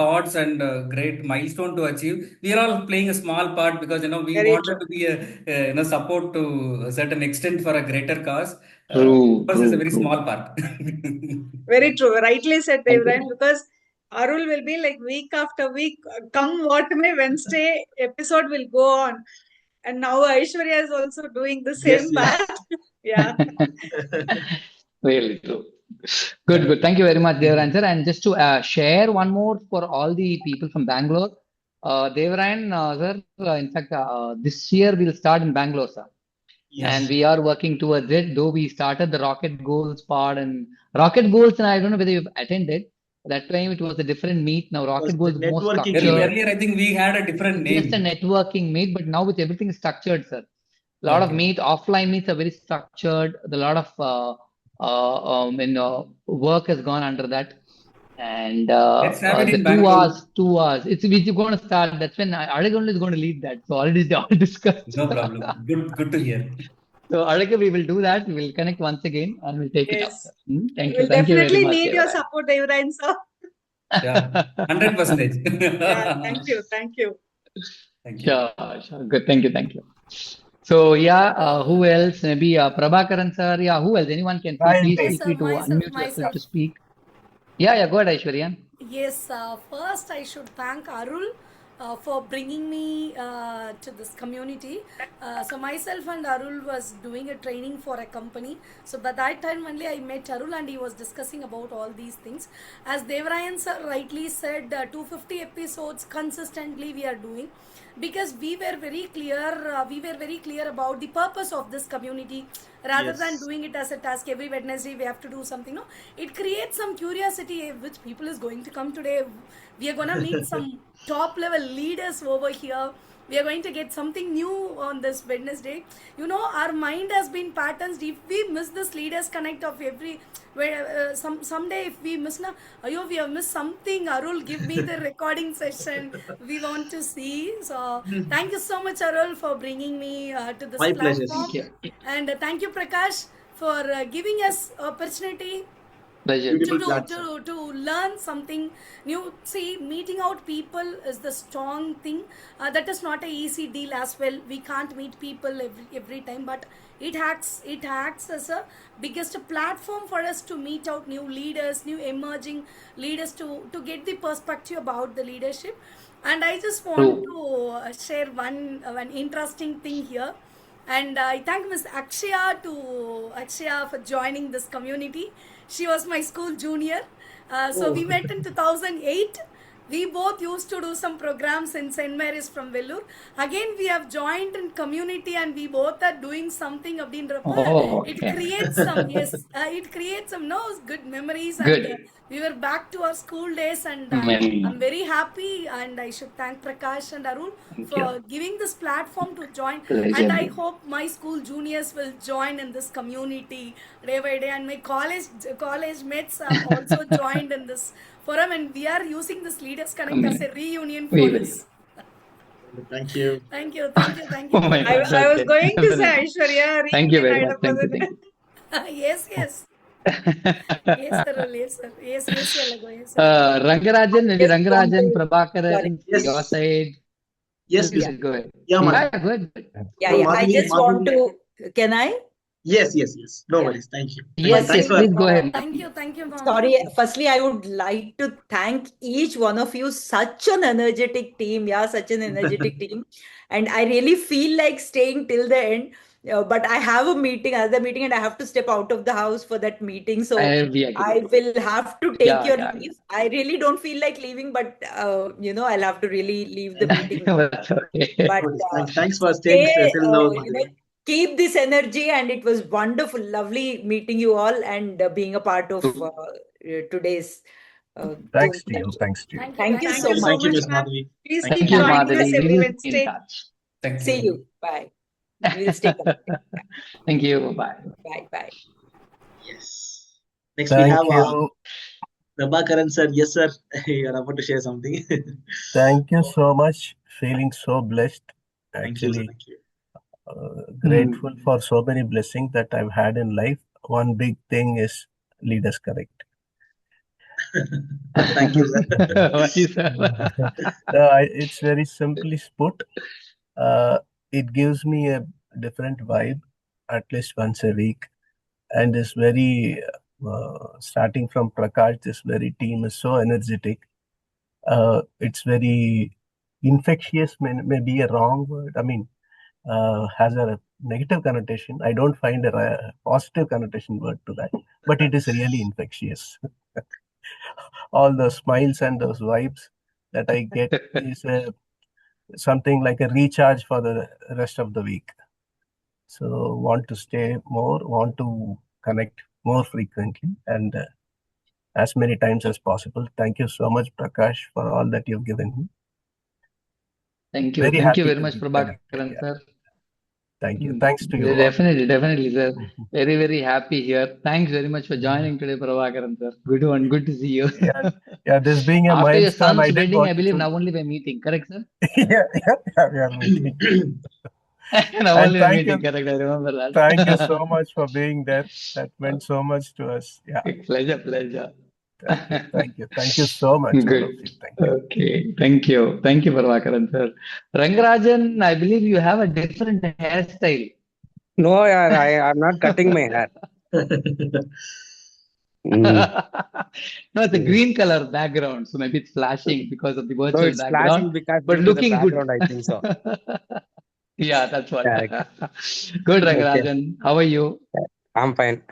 K: thoughts and great right milestone to achieve. We are all playing a small part because we
B: Very
K: wanted
B: true.
K: to be a support to a certain extent for a greater cause.
I: True,
K: Ours is a
I: true,
K: very
I: true.
K: small part.
B: Very true. Rightly said,
I: Thank
B: Devran,
I: you.
B: because Arul will be like week after week, come what may, Wednesday episode will go on. And now Aishwarya is also doing the
H: Yes,
B: same
H: yes.
B: part. Yeah.
I: Really true. Good, good. Thank you very much, Devran sir. And just to share one more for all the people from Bangalore, Devran sir, in fact, this year we'll start in Bangalore, sir. And
H: Yes.
I: we are working towards it, though we started the Rocket Goals part and Rocket Goals, and I don't know whether you've attended. That time it was a different meet. Now
H: It was
I: Rocket
H: the
I: Goals more
H: networking
I: structured.
H: event.
K: Earlier, I think we had a different
I: Just a
K: name.
I: networking meet, but now with everything structured, sir. A lot of
K: Okay.
I: meet, offline meets are very structured. A lot of work has gone under that. And
K: Let's have it
I: the
K: in
I: 2 hours,
K: Bangalore.
I: 2 hours. It's going to start. That's when Adagonda is going to lead that. So already all discussed.
K: No problem. Good to hear.
I: So Adaka, we will do that. We will connect once again and we'll take it up.
B: Yes.
I: Thank you.
B: We'll
I: Thank you very
B: definitely
I: much,
B: need your
I: Devran.
B: support, Devran, sir.
K: Yeah, 100%.
B: Yeah, thank you.
K: Thank you.
I: Sure. Good. Thank you. Thank you. So yeah, who else? Maybe Prabhakaran sir. Yeah, who else? Anyone can please
D: Yes,
I: feel
D: sir.
I: free to unmute yourself
D: Myself.
I: to speak. Yeah, go ahead, Aishwarya.
D: Yes, first I should thank Arul for bringing me to this community. So myself and Arul was doing a training for a company. So by that time only I met Arul and he was discussing about all these things. As Devarayan sir rightly said, 250 episodes consistently we are doing, because we were very clear about the purpose of this community. Rather than doing it as a task every Wednesday we have to do something, no, it creates some curiosity which people is going to come today. We are gonna meet some top level leaders over here. We are going to get something new on this Wednesday. Our mind has been patterns. If we miss this leaders connect of every where someday if we miss now, we have missed something. Arul, give me the recording session. We want to see. So thank you so much, Arul, for bringing me to this
H: My pleasure.
D: platform. And thank you, Prakash, for giving us opportunity
I: Pleasure.
D: to learn something new. See, meeting out people is the strong thing. That is not a easy deal as well. We can't meet people every time, but it acts as a biggest platform for us to meet out new leaders, new emerging leaders, to get the perspective about the leadership. And I just want to share one interesting thing here. And I thank Ms. Akshaya for joining this community. She was my school junior. So we met in 2008. We both used to do some programs in St. Mary's from Vellore. Again, we have joined in community and we both are doing something of the It creates some, it creates some good memories.
I: Good.
D: And we were back to our school days, and I'm very happy, and I should thank Prakash and Arul for giving this platform to join.
I: Pleasure.
D: And I hope my school juniors will join in this community day by day, and my college mates have also joined in this forum, and we are using this Leaders Connect as a reunion for us.
H: Thank you.
D: Thank you.
I: Oh my God,
B: I was
I: okay.
B: going to say, Aishwarya,
I: Thank you very much.
B: reunion
I: Thank you.
D: Yes. Yes, Arul. Yes, sir. Yes, Elango. Yes, sir.
I: Rangarajan, maybe Rangarajan, Prabhakaran,
H: Yes.
I: your side.
H: Yes,
I: Please
H: yes.
I: go ahead.
H: Yeah, man.
I: Go ahead.
C: Yeah. I just want to. Can I?
H: Yes. No worries. Thank you.
I: Yes,
H: Thanks for
I: please go ahead.
D: Thank you, ma'am.
C: Sorry, firstly, I would like to thank each one of you. Such an energetic team. Yeah, such an energetic team. And I really feel like staying till the end. But I have another meeting, and I have to step out of the house for that meeting. So I will have to take your leave. I really don't feel like leaving, but I'll have to really leave the meeting. But
H: thanks for staying till now.
C: Keep this energy, and it was wonderful, lovely meeting you all and being a part of today's.
L: Thanks to you.
C: Thank you so much.
H: Thank you, Ms. Madhavi.
B: Please
I: Thank
B: keep
I: you,
B: joining
I: Madhavi.
B: us every
I: We will
B: Wednesday.
I: be in touch.
C: See you. Bye. We'll stay connected.
I: Thank you. Bye.
C: Bye.
H: Yes. Next
L: Thank
H: we have
L: you.
H: Prabhakaran sir. Yes, sir. You are about to share something.
L: Thank you so much. Feeling so blessed.
H: Thank you, sir.
L: Actually,
H: Thank you.
L: grateful for so many blessings that I've had in life. One big thing is Leaders Connect.
H: Thank you, sir.
L: It's very simply put. It gives me a different vibe at least once a week, and this very starting from Prakash, this very team is so energetic. It's very infectious, may be a wrong word. I mean, has a negative connotation. I don't find a positive connotation word to that, but it is really infectious. All those smiles and those vibes that I get is something like a recharge for the rest of the week. So want to stay more, want to connect more frequently and as many times as possible. Thank you so much, Prakash, for all that you've given me.
I: Thank you. Thank you very much, Prabhakaran, sir.
L: Thank you. Thanks to you.
I: Definitely, sir. Very, very happy here. Thanks very much for joining today, Prabhakaran, sir. Good one. Good to see you.
L: Yeah, this being a
I: After your
L: milestone,
I: son's wedding, I believe now only we're meeting. Correct, sir?
L: Yeah, we are meeting.
I: Now only we're meeting. Correct. I remember that.
L: Thank you so much for being there. That meant so much to us. Yeah.
I: Pleasure.
L: Thank you so much.
I: Good.
L: All of you. Thank you.
I: Okay. Thank you, Prabhakaran, sir. Rangarajan, I believe you have a different hairstyle.
M: No, I'm not cutting my hair.
I: No, it's a green color background, so maybe it's flashing because of the virtual
M: No, it's
I: background.
M: flashing because
I: But
M: due to the
I: looking good.
M: background, I think so.
I: Yeah, that's what.
M: Yeah.
I: Good, Rangarajan. How are you?
M: I'm fine.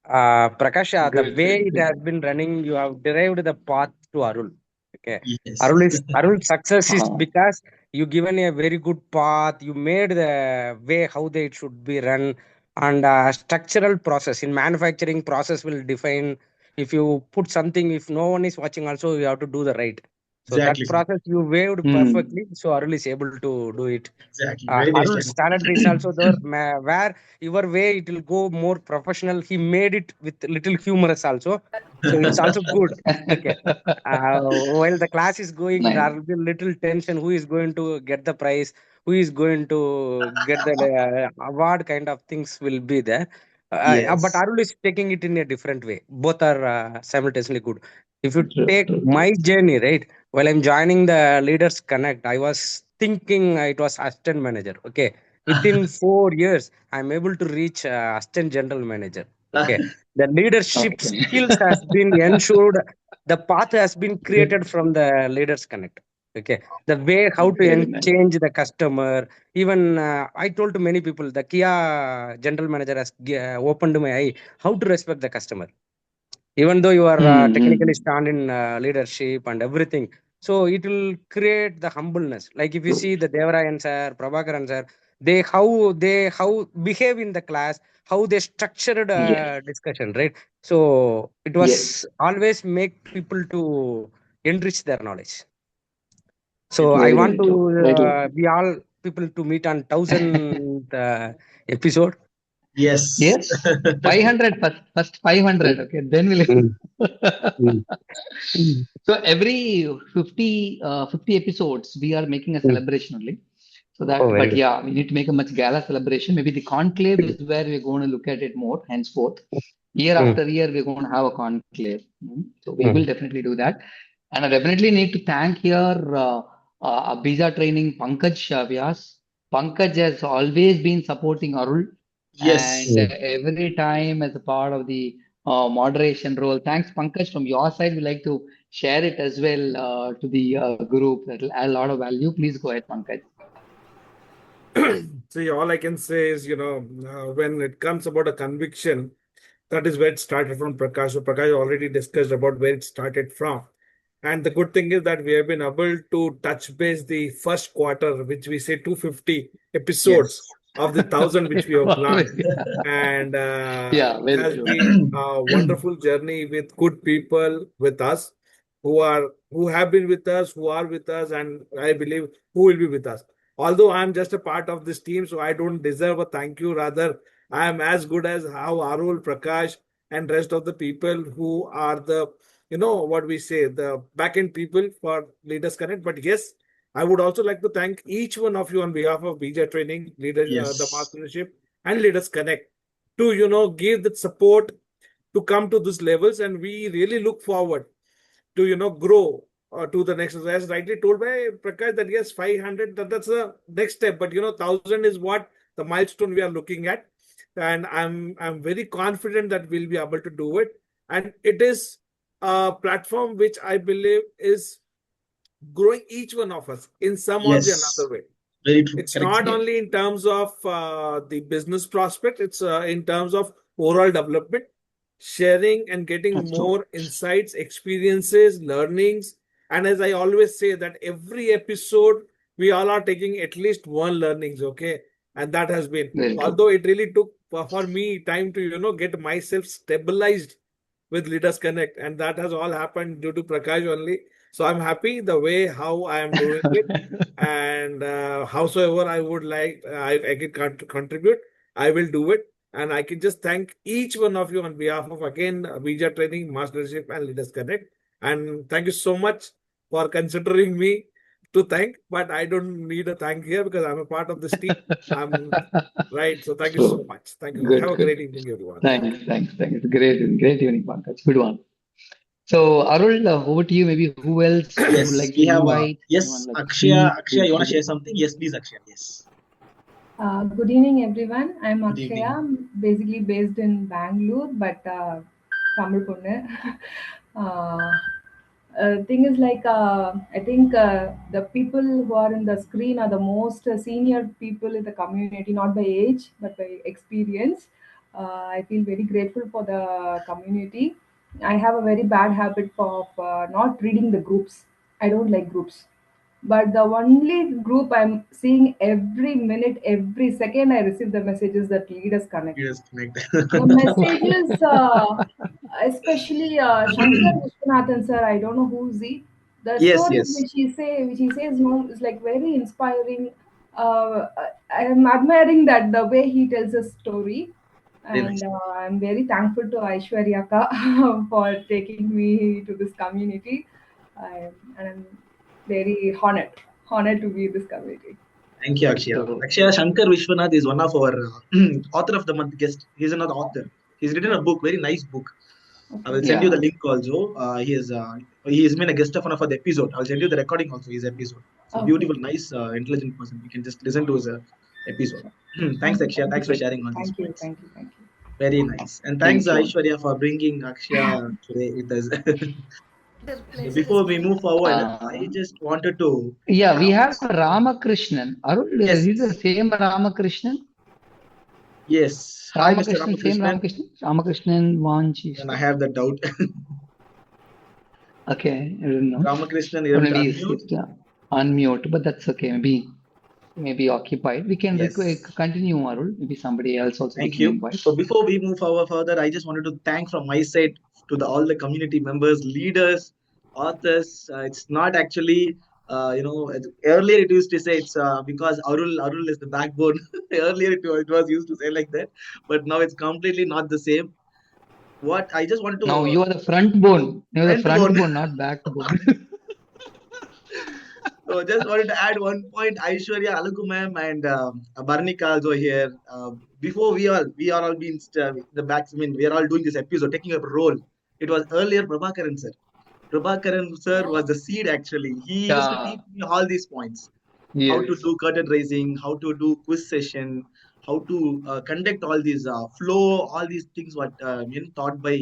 M: Prakash, the way it has been running, you have derived the path to Arul. Okay.
H: Yes.
M: Arul's success is because you given a very good path. You made the way how they should be run, and structural process in manufacturing process will define. If you put something, if no one is watching, also you have to do the right. So
H: Exactly.
M: that process you waved perfectly. So Arul is able to do it.
H: Exactly.
M: Arul's talent is also there, where your way it will go more professional. He made it with little humorous also. So it's also good. Okay. While the class is going, there will be little tension. Who is going to get the prize? Who is going to get the award? Kind of things will be there. But Arul is taking it in a different way. Both are simultaneously good. If you take my journey, right, while I'm joining the Leaders Connect, I was thinking it was assistant manager. Okay. Within 4 years, I'm able to reach assistant general manager. Okay. The leadership skills has been ensured. The path has been created from the Leaders Connect. Okay. The way how to change the customer. Even I told to many people, the Kia general manager has opened my eye how to respect the customer. Even though you are technically stand in leadership and everything, so it will create the humbleness. Like if you see the Devarayan sir, Prabhakaran sir, they how behave in the class, how they structured discussion, right? So it was always make people to enrich their knowledge. So I want to we all people to meet on 1000th episode.
H: Yes.
I: 500 first 500. Okay, then we'll. So every 50 episodes, we are making a celebration only. So that, but yeah, we need to make a much gala celebration. Maybe the conclave is where we're going to look at it more henceforth. Year after year, we're going to have a conclave. So we will definitely do that. And I definitely need to thank here Visa Training Pankaj Vyas. Pankaj has always been supporting Arul.
H: Yes.
I: And every time as a part of the moderation role. Thanks, Pankaj. From your side, we like to share it as well to the group. That'll add a lot of value. Please go ahead, Pankaj.
N: See, all I can say is, when it comes about a conviction, that is where it started from Prakash. So Prakash already discussed about where it started from. And the good thing is that we have been able to touch base the first quarter, which we say 250 episodes of the 1000 which we have planned. And it has been a wonderful journey with good people with us who have been with us, who are with us, and I believe who will be with us. Although I'm just a part of this team, so I don't deserve a thank you. Rather, I am as good as how Arul, Prakash, and rest of the people who are the, what we say, the back-end people for Leaders Connect. But yes, I would also like to thank each one of you on behalf of BJ Training, the Mastership, and Leaders Connect to, give the support to come to these levels. And we really look forward to grow to the next. As rightly told by Prakash that yes, 500 that's the next step, but 1,000 is what the milestone we are looking at, and I'm very confident that we'll be able to do it, and it is a platform which I believe is growing each one of us in some or the
H: Yes,
N: another way.
H: very true.
N: It's
H: Correct.
N: not only in terms of the business prospect, it's in terms of overall development, sharing and getting
I: That's true.
N: more insights, experiences, learnings. And as I always say, that every episode we all are taking at least one learnings, okay? And that has been,
I: Very true.
N: although it really took for me time to get myself stabilized with Leaders Connect, and that has all happened due to Prakash only. So I'm happy the way how I am doing it, and howsoever I would like, I can contribute, I will do it, and I can just thank each one of you on behalf of again Vija Training, Mastership, and Leaders Connect, and thank you so much for considering me to thank. But I don't need a thank here because I'm a part of this team. I'm right. So thank you so
I: True.
N: much. Thank you.
I: Good,
N: Have a
I: good.
N: great evening, everyone.
I: Thanks. It's great evening, Pankaj. Good one. So, Arul, over to you. Maybe who else you would
H: Yes,
I: like
H: we
I: to
H: have
I: invite?
H: yes,
I: Anyone like to
H: Akshaya.
I: speak?
H: Akshaya, you want to
I: Please.
H: share something? Yes, please, Akshaya. Yes.
E: Good evening, everyone. I'm
H: Good
E: Akshaya.
H: evening.
E: I'm basically based in Bangalore, but Tamil Ponnu. Uh, thing is like I think the people who are in the screen are the most senior people in the community, not by age but by experience. I feel very grateful for the community. I have a very bad habit of not reading the groups. I don't like groups, but the only group I'm seeing every minute, every second, I receive the messages that Leaders Connect.
H: Yes, connect.
E: The messages, especially Shankar Vishwanathan sir, I don't know who's he. The
H: Yes,
E: stories
H: yes.
E: which he says, no, is like very inspiring. I am admiring that the way he tells a story,
H: Very nice.
E: and I'm very thankful to Aishwarya ka for taking me to this community. And I'm very honored to be in this community.
H: Thank you, Akshaya.
I: So,
H: Akshaya Shankar Vishwanath is one of our author of the month guest. He's another author. He's written a book, very nice book. I will send you the
I: yeah.
H: link also. He has been a guest of one of the episode. I'll send you the recording also. His episode. It's a
E: Okay.
H: beautiful, nice, intelligent person. You can just listen to his episode. Thanks,
E: Thank you,
H: Akshaya.
E: thank you,
H: Thanks for sharing all these
E: thank you,
H: points.
E: thank you, thank you.
H: Very nice. And thanks,
I: Thank you.
H: Aishwarya, for bringing Akshaya today with us.
D: Pleasure is
H: Before we
D: mine.
H: move forward,
I: Uh,
H: I just wanted to
I: yeah, we have
H: ask.
I: Ramakrishnan. Arul,
H: Yes,
I: is it the same Ramakrishnan?
H: yes. Hi, Mr.
I: Ramakrishnan, same
H: Ramakrishnan.
I: Ramakrishnan? Ramakrishnan
H: And I
I: Vanchishta.
H: have the doubt.
I: Okay, I don't know.
H: Ramakrishnan,
I: Or
H: able to
I: maybe
H: unmute?
I: it's unmute, but that's okay. Maybe occupied. We can
H: Yes.
I: continue, Arul. Maybe somebody else also we
H: Thank
I: can
H: you.
I: invite.
H: So before we move forward further, I just wanted to thank from my side to all the community members, leaders, authors. It's not actually, earlier it used to say it's because Arul is the backbone. Earlier it was used to say like that, but now it's completely not the same. What I just wanted
I: Now
H: to
I: you are the front bone. You are the
H: front
I: front
H: bone.
I: bone, not backbone.
H: So just wanted to add one point. Aishwarya, Alagu ma'am, and Barnika also here. Before we are all being the back. I mean, we are all doing this episode, taking a role. It was earlier Prabhakaran sir. Prabhakaran sir was the seed actually. He used to
I: Yeah.
H: teach me all these points: how to
I: Yes.
H: do curtain raising, how to do quiz session, how to conduct all these flow, all these things what taught by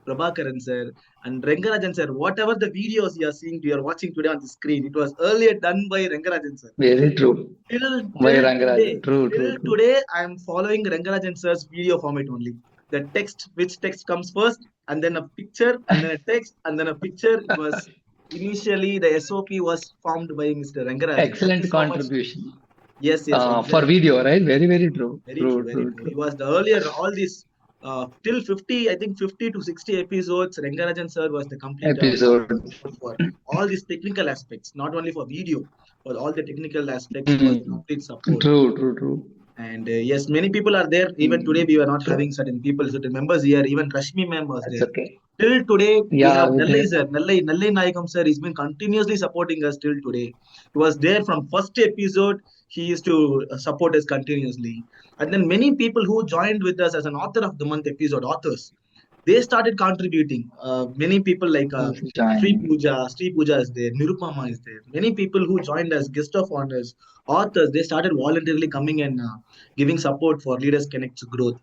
H: Prabhakaran sir and Rengarajan sir. Whatever the videos you are watching today on the screen, it was earlier done by Rengarajan sir.
I: Very true.
H: Till
I: By
H: till
I: Rangarajan.
H: today,
I: True,
H: till
I: true, true.
H: today, I am following Rengarajan sir's video format only. The text, which text comes first, and then a picture, and then a text, and then a picture. It was initially the SOP was formed by Mr. Rengarajan. Thank you
I: Excellent
H: so much.
I: contribution.
H: Yes, yes,
I: For
H: exactly.
I: video, right? Very, very true.
H: Very true,
I: True,
H: very
I: true,
H: true. He
I: true.
H: was the earlier, all these till 50, I think 50 to 60 episodes. Rengarajan sir was the complete
I: Episode.
H: support for all these technical aspects, not only for video, for all the technical aspects. It was the
I: Mm.
H: complete support.
I: True, true, true.
H: And yes, many people are there. Even today, we were not
I: True.
H: having certain people, certain members here. Even Rashmi ma'am was
I: That's
H: there.
I: okay.
H: Till today, we
I: Yeah,
H: have
I: we
H: Nallai
I: did.
H: sir. Nallai Nayakam sir. He's been continuously supporting us till today. He was there from first episode. He used to support us continuously. And then many people who joined with us as an author of the month episode authors. they started contributing. Many people like Sri Puja is there, Nirupama is there. Many people who joined as guest of honors, authors, they started voluntarily coming and giving support for Leaders Connect's growth.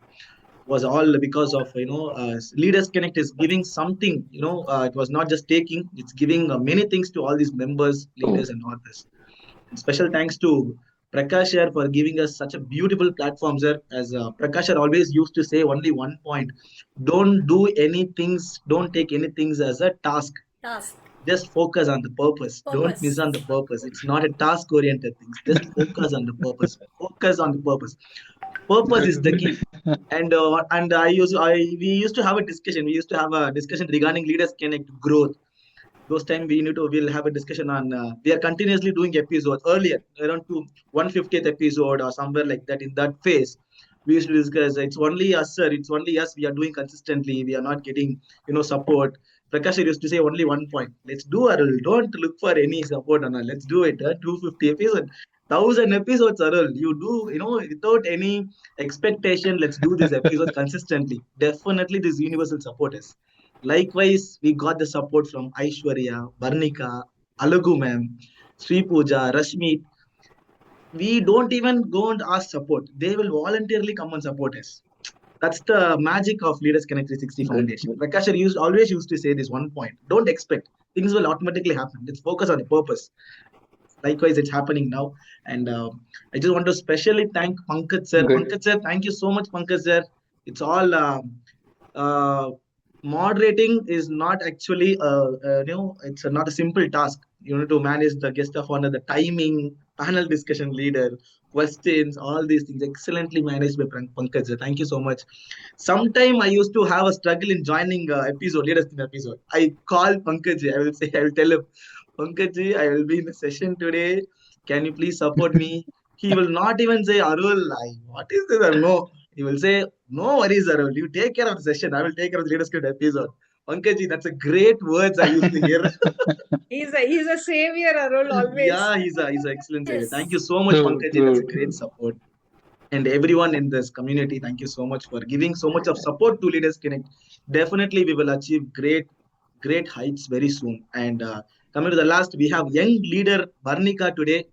H: Was all because of Leaders Connect is giving something. It was not just taking; it's giving many things to all these members, leaders, and authors. And special thanks to Prakash sir for giving us such a beautiful platform, sir. As Prakash sir always used to say, only one point: don't do anything, don't take anything as a task.
D: Task.
H: Just focus on the purpose. Don't miss on the purpose. It's not a task-oriented thing. Just focus on the purpose. Focus on the purpose. Purpose is the key. And we used to have a discussion. We used to have a discussion regarding Leaders Connect growth. Those time we'll have a discussion on we are continuously doing episodes earlier around to 150th episode or somewhere like that. In that phase we used to discuss, it's only us, sir, it's only us, we are doing consistently, we are not getting support. Prakash sir used to say only one point: let's do Arul, don't look for any support on, let's do it. 250 episode, 1,000 episodes, Arul, you do without any expectation, let's do this episode consistently. Definitely this universal support is. Likewise, we got the support from Aishwarya, Barnika, Alagu ma'am, Sri Pooja, Rashmi. We don't even go and ask support. They will voluntarily come and support us. That's the magic of Leaders Connect 360 Foundation. Prakash always used to say this one point: don't expect. Things will automatically happen. Let's focus on the purpose. Likewise, it's happening now. And I just want to specially thank Pankaj sir. Pankaj sir, thank you so much, Pankaj sir. It's all moderating is not actually it's not a simple task. You need to manage the guest of honor, the timing, panel discussion leader, questions, all these things excellently managed by Pankaj sir. Thank you so much. Sometime I used to have a struggle in joining leaders in episode. I call Pankaj, I will tell him, Pankaj, I will be in a session today, can you please support me? He will not even say, Arul, what is this? No, he will say, no worries, Arul, you take care of the session, I will take care of the leadership episode. Pankaj, that's a great words I used to hear.
B: he's a savior, Arul, always.
H: Yeah, he's an excellent savior. Thank you so much, Pankaj. That's a great support. And everyone in this community, thank you so much for giving so much of support to Leaders Connect. Definitely, we will achieve great heights very soon. And coming to the last, we have young leader Barnika today.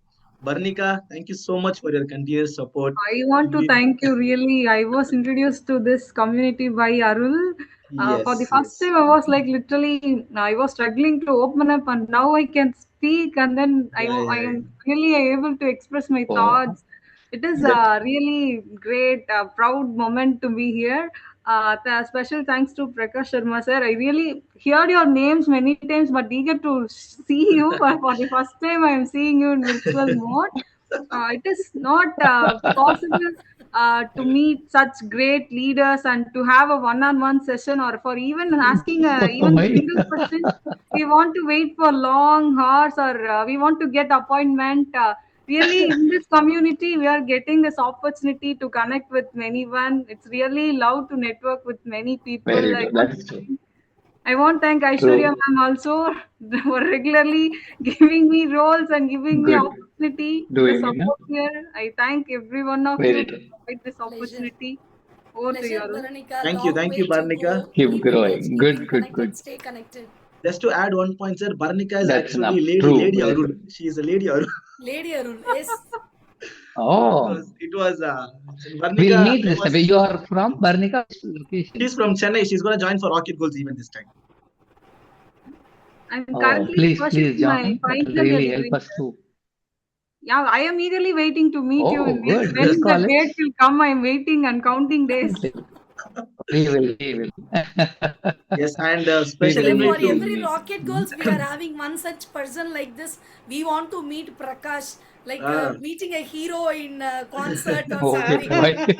H: Barnika, thank you so much for your continuous support.
G: I want to thank you, really. I was introduced to this community by Arul. For the first time, I was like literally, I was struggling to open up, and now I can speak, and then I am really able to express my thoughts. It is a really great, proud moment to be here. Special thanks to Prakash Sharma sir. I really heard your names many times, but eager to see you. For the first time, I am seeing you in virtual mode. It is not possible to meet such great leaders and to have a one-on-one session, or for even asking even a single question. We want to wait for long hours, or we want to get appointment. Really, in this community, we are getting this opportunity to connect with anyone. It's really love to network with many people. I want to thank Aishwarya ma'am also for regularly giving me roles and giving me opportunity to support here. I thank every one of you to provide this opportunity. Over to you, Arul.
H: Thank you, Barnika.
I: Keep growing. Good.
D: Stay connected.
H: Just to add one point, sir, Barnika is actually lady Arul. She is a lady Arul.
D: Lady Arul, yes.
I: Oh,
H: it was Barnika.
I: We'll meet this time. You are from Barnika location?
H: She's from Chennai. She's going to join for Rocket Goals even this time.
G: I'm currently
I: please join. That will really help us too.
G: Yeah, I am eagerly waiting to meet you. When the date will come, I am waiting and counting days.
I: We will.
H: Yes, and especially
D: for every Rocket Goals, we are having one such person like this. We want to meet Prakash, like meeting a hero in concert or something.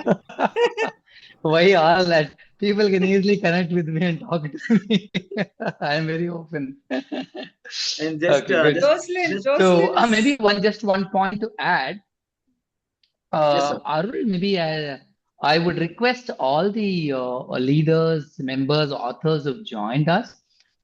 I: Why all that? People can easily connect with me and talk to me. I am very open.
H: And just
I: so maybe one point to add. Arul, maybe I would request all the leaders, members, authors who've joined us.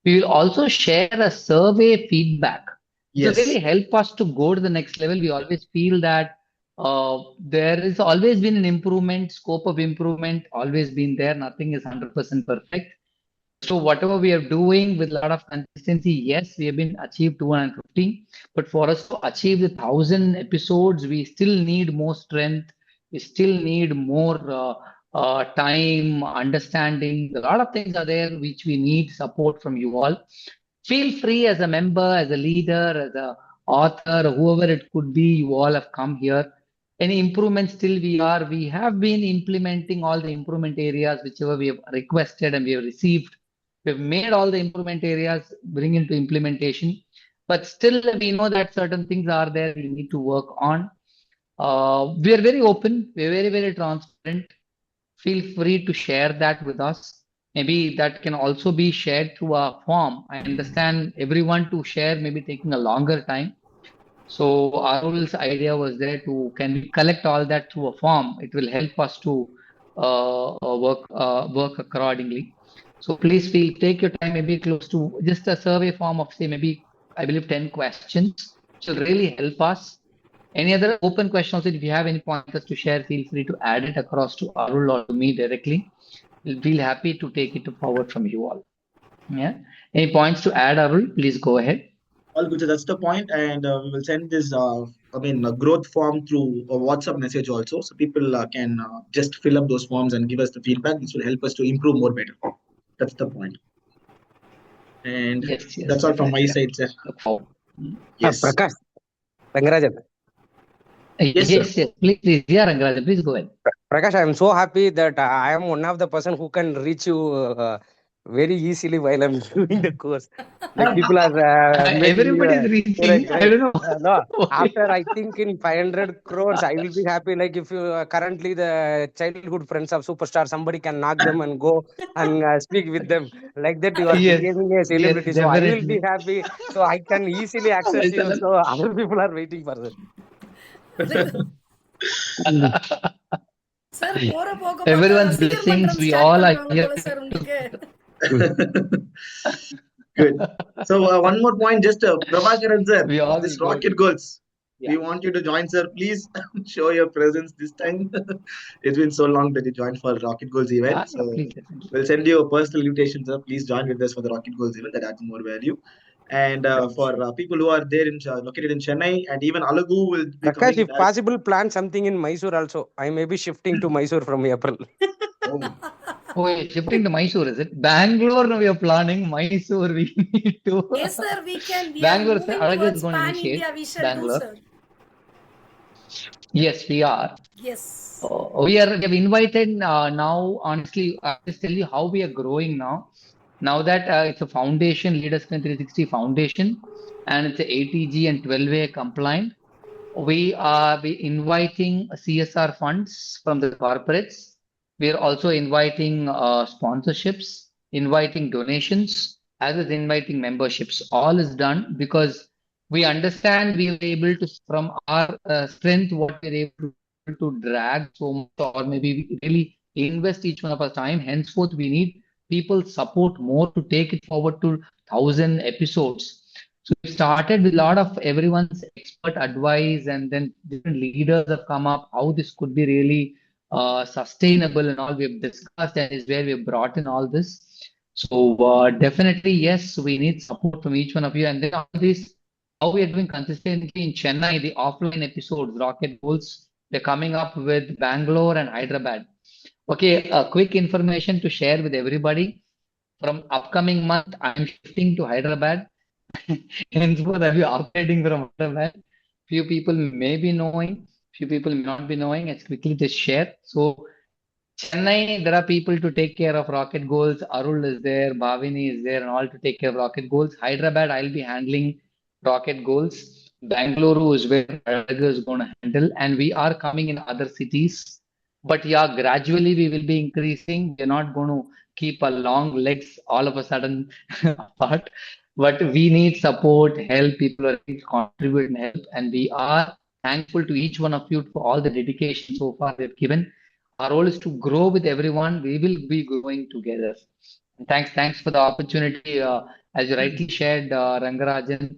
I: We will also share a survey feedback.
H: Yes.
I: To really help us to go to the next level. We always feel that there has always been an improvement, scope of improvement, always been there. Nothing is 100% perfect. So whatever we are doing with a lot of consistency, yes, we have been achieved 250. But for us to achieve the 1,000 episodes, we still need more strength. We still need more time, understanding. A lot of things are there which we need support from you all. Feel free as a member, as a leader, as a author, whoever it could be, you all have come here. Any improvements still we have been implementing all the improvement areas whichever we have requested and we have received. We've made all the improvement areas, bring into implementation, but still we know that certain things are there we need to work on. We are very open, we're very, very transparent. Feel free to share that with us. Maybe that can also be shared through a form. I understand everyone to share maybe taking a longer time. So Arul's idea was there to can we collect all that through a form? It will help us to work accordingly. So please feel take your time, maybe close to just a survey form of say maybe I believe 10 questions, which will really help us. Any other open question also, if you have any pointers to share, feel free to add it across to Arul or to me directly. We'll be happy to take it forward from you all. Yeah. Any points to add, Arul? Please go ahead.
H: All good. So that's the point, and we will send this. Growth form through a WhatsApp message also, so people can just fill up those forms and give us the feedback. This will help us to improve more better. That's the point. And
I: yes,
H: that's all from my side, sir. Yes.
M: Prakash, Rangarajan.
I: Yes, please. Yeah, Rangarajan, please go ahead.
M: Prakash, I am so happy that I am one of the person who can reach you very easily while I'm doing the course. Like people are
I: everybody is reaching. Right? I don't know.
M: No, after I think in 500 crores, I will be happy. Like if you currently the childhood friends of superstar, somebody can knock them and go and speak with them. Like that, you are becoming a celebrity.
I: Yes,
M: so I will be happy. So I can easily access you. So other people are waiting for that.
I: Everyone's blessings. We all are here.
H: Good. So one more point, just Prabhakaran sir, this rocket goals. We want you to join, sir. Please show your presence this time. It's been so long that you joined for Rocket Goals event. So we'll send you a personal invitation, sir. Please join with us for the Rocket Goals event. That adds more value. And for people who are there located in Chennai, and even Elango will be
M: Prakash, if possible, plan something in Mysore also. I may be shifting to Mysore from April.
I: Oh, shifting to Mysore, is it? Bangalore, we are planning. Mysore, we need to.
D: Yes, sir, we can. We
I: Bangalore,
D: are moving towards pan-India. We shall
I: Bangalore.
D: do, sir.
I: Yes, we are.
D: Yes.
I: We have invited now, honestly, I'll just tell you how we are growing now. Now that it's a foundation, Leaders 360 Foundation, and it's a ATG and 12A compliant, we are inviting CSR funds from the corporates. We are also inviting sponsorships, inviting donations, as well as inviting memberships. All is done because we understand we are able to, from our strength, what we're able to drag so much, or maybe really invest each one of our time. Henceforth, we need people's support more to take it forward to 1,000 episodes. So we started with a lot of everyone's expert advice, and then different leaders have come up how this could be really sustainable and all we have discussed, and is where we have brought in all this. So definitely, yes, we need support from each one of you. And then all this, how we are doing consistently in Chennai, the offline episodes, Rocket Goals, they're coming up with Bangalore and Hyderabad. Okay, a quick information to share with everybody. From upcoming month, I'm shifting to Hyderabad. Henceforth, I'll be operating from Hyderabad. Few people may be knowing, few people may not be knowing. Let's quickly just share. So, Chennai, there are people to take care of Rocket Goals. Arul is there, Bhavini is there, and all to take care of Rocket Goals. Hyderabad, I'll be handling Rocket Goals. Bangalore is where Adaga is going to handle, and we are coming in other cities. But yeah, gradually we will be increasing. We're not going to keep our long legs all of a sudden apart. But we need support, help, people are ready to contribute and help. And we are thankful to each one of you for all the dedication so far they've given. Our role is to grow with everyone. We will be growing together. And thanks for the opportunity. As you rightly shared, Rangarajan,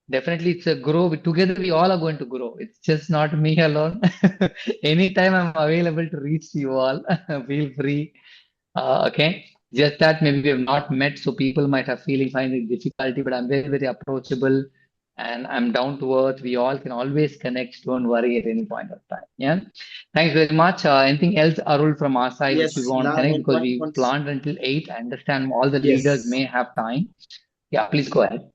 I: definitely it's a grow. Together we all are going to grow. It's just not me alone. Anytime I'm available to reach you all, feel free. Okay. Just that maybe we have not met, so people might have finding difficulty, but I'm very, very approachable and I'm down to earth. We all can always connect. Don't worry at any point of time. Yeah. Thanks very much. Anything else, Arul, from our side, which we
H: Yes,
I: want to connect because we
H: once.
I: planned until 8. I understand all the
H: Yes.
I: leaders may have time. Yeah, please go ahead.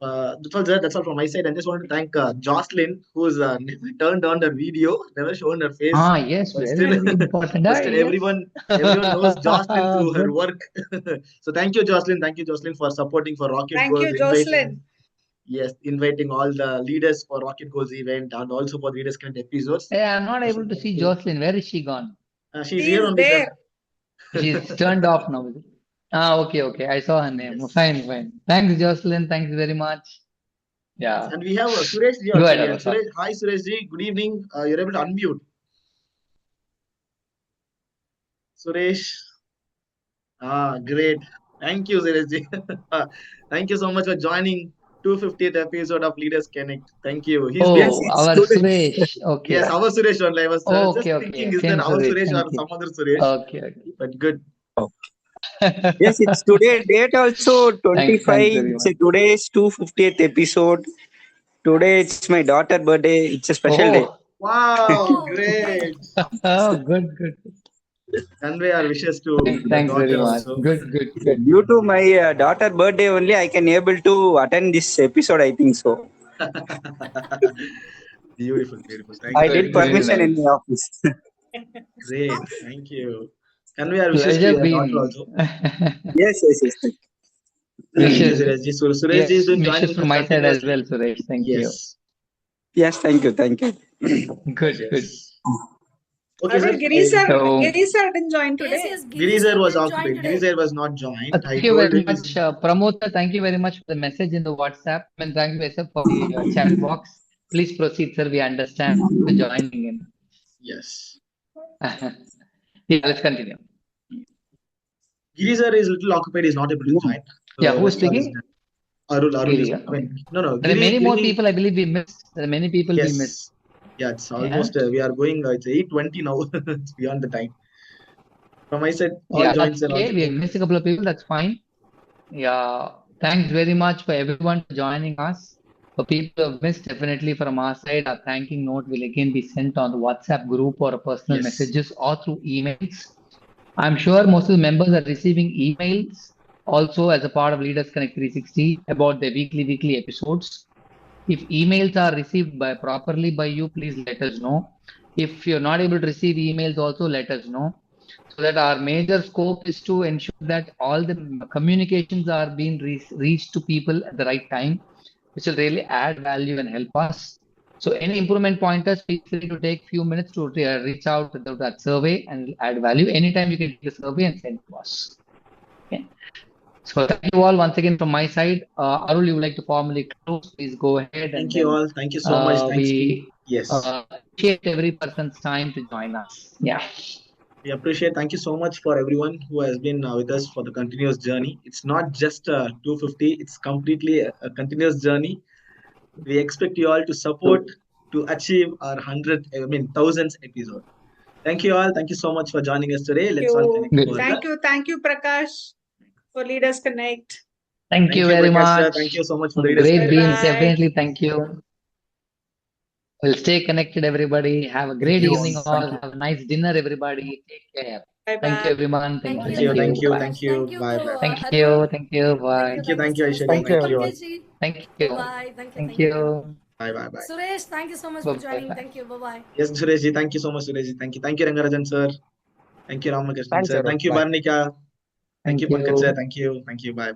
H: That's all from my side. I just want to thank Jocelyn, who's never turned on her video, never shown her face.
I: Yes,
H: but
I: very,
H: still,
I: very important.
H: but still
I: Yes.
H: everyone knows Jocelyn through her work. So thank you, Jocelyn. Thank you, Jocelyn, for supporting for Rocket
B: Thank
H: Goals.
B: you, Jocelyn.
H: Yes, inviting all the leaders for Rocket Goals event and also for Leaders Connect episodes.
I: Hey, I'm not able to see Jocelyn. Where is she gone?
H: She's here only,
B: there.
I: She's turned off now. Okay. I saw her name. Yes. Fine. Thanks, Jocelyn. Thanks very much. Yeah.
H: And we have Suresh ji also here. Suresh, hi, Suresh ji. Good evening. You're able to unmute. Suresh. Great. Thank you, Suresh ji. Thank you so much for joining 250th episode of Leaders Connect. Thank you.
I: Our Suresh. Okay.
H: Yes, our Suresh only. I was just thinking, is that our Suresh or some other Suresh?
I: Okay.
H: But good.
O: Yes, it's today date also 25. Today is 250th episode. Today it's my daughter's birthday. It's a special day.
H: Wow, great.
I: Good.
H: Convey our wishes to
I: thanks very much.
H: Also.
I: Good.
O: Due to my daughter's birthday only, I can able to attend this episode. I think so.
H: Beautiful.
O: I did permission in the office.
H: Great, thank you. Can we have wishes to your daughter also?
O: Yes.
H: Suresh is doing
I: wishes from my side as well, Suresh. Thank you.
O: Yes, thank you.
I: Good.
H: Okay, sir.
B: Giri sir didn't join today.
D: Yes,
H: Giri sir was occupied. Giri sir was not joined.
I: Thank you very much, Pramod. Thank you very much for the message in the WhatsApp. And thank you, sir, for the chat box. Please proceed, sir. We understand the joining in.
H: Yes.
I: Yeah, let's continue.
H: Giri sir is little occupied. He's not able to join.
I: So who's speaking?
H: Arul. No.
I: There are many more people. I believe we missed. There are many people we missed.
H: Yeah, it's almost we are going. It's 8:20 now. It's beyond the time. From my side, all joints are
I: okay. We missed a couple of people. That's fine. Yeah. Thanks very much for everyone for joining us. For people who have missed, definitely from our side, our thanking note will again be sent on the WhatsApp group or personal messages or through emails. I'm sure most of the members are receiving emails also as a part of Leaders Connect 360 about the weekly episodes. If emails are received properly by you, please let us know. If you're not able to receive emails, also let us know. So that our major scope is to ensure that all the communications are being reached to people at the right time, which will really add value and help us. So any improvement pointers, feel free to take a few minutes to reach out to that survey and add value. Anytime you can take the survey and send to us. Okay. So thank you all once again from my side. Arul, you would like to formally close? Please go ahead.
H: Thank you all. Thank you so much.
I: Yes. Appreciate every person's time to join us. Yeah.
H: We appreciate. Thank you so much for everyone who has been with us for the continuous journey. It's not just 250. It's completely a continuous journey. We expect you all to support to achieve our 1000th episode. Thank you all. Thank you so much for joining us today. Let's all connect.
B: Thank you, Prakash, for Leaders Connect.
I: Thank you very much.
H: Sir. Thank you so much for Leaders
I: Connect. Great beans, definitely. Thank you. We'll stay connected, everybody. Have a great evening, all. Have a nice dinner, everybody. Take care.
B: Bye-bye.
I: Thank you, everyone. Thank you.
H: Thank you.
I: Bye.
H: Thank you. Bye.
I: Thank you. Bye.
H: Thank you, Aishwarya.
D: Thank you.
I: Bye.
D: Thank you.
H: Bye.
D: Suresh, thank you so much for joining. Thank you. Bye.
H: Yes, Suresh ji. Thank you so much, Suresh ji. Thank you. Thank you, Rangarajan sir. Thank you, Ramakrishnan sir. Thank you, Barnika. Thank you, Pankaj sir. Thank you. Bye.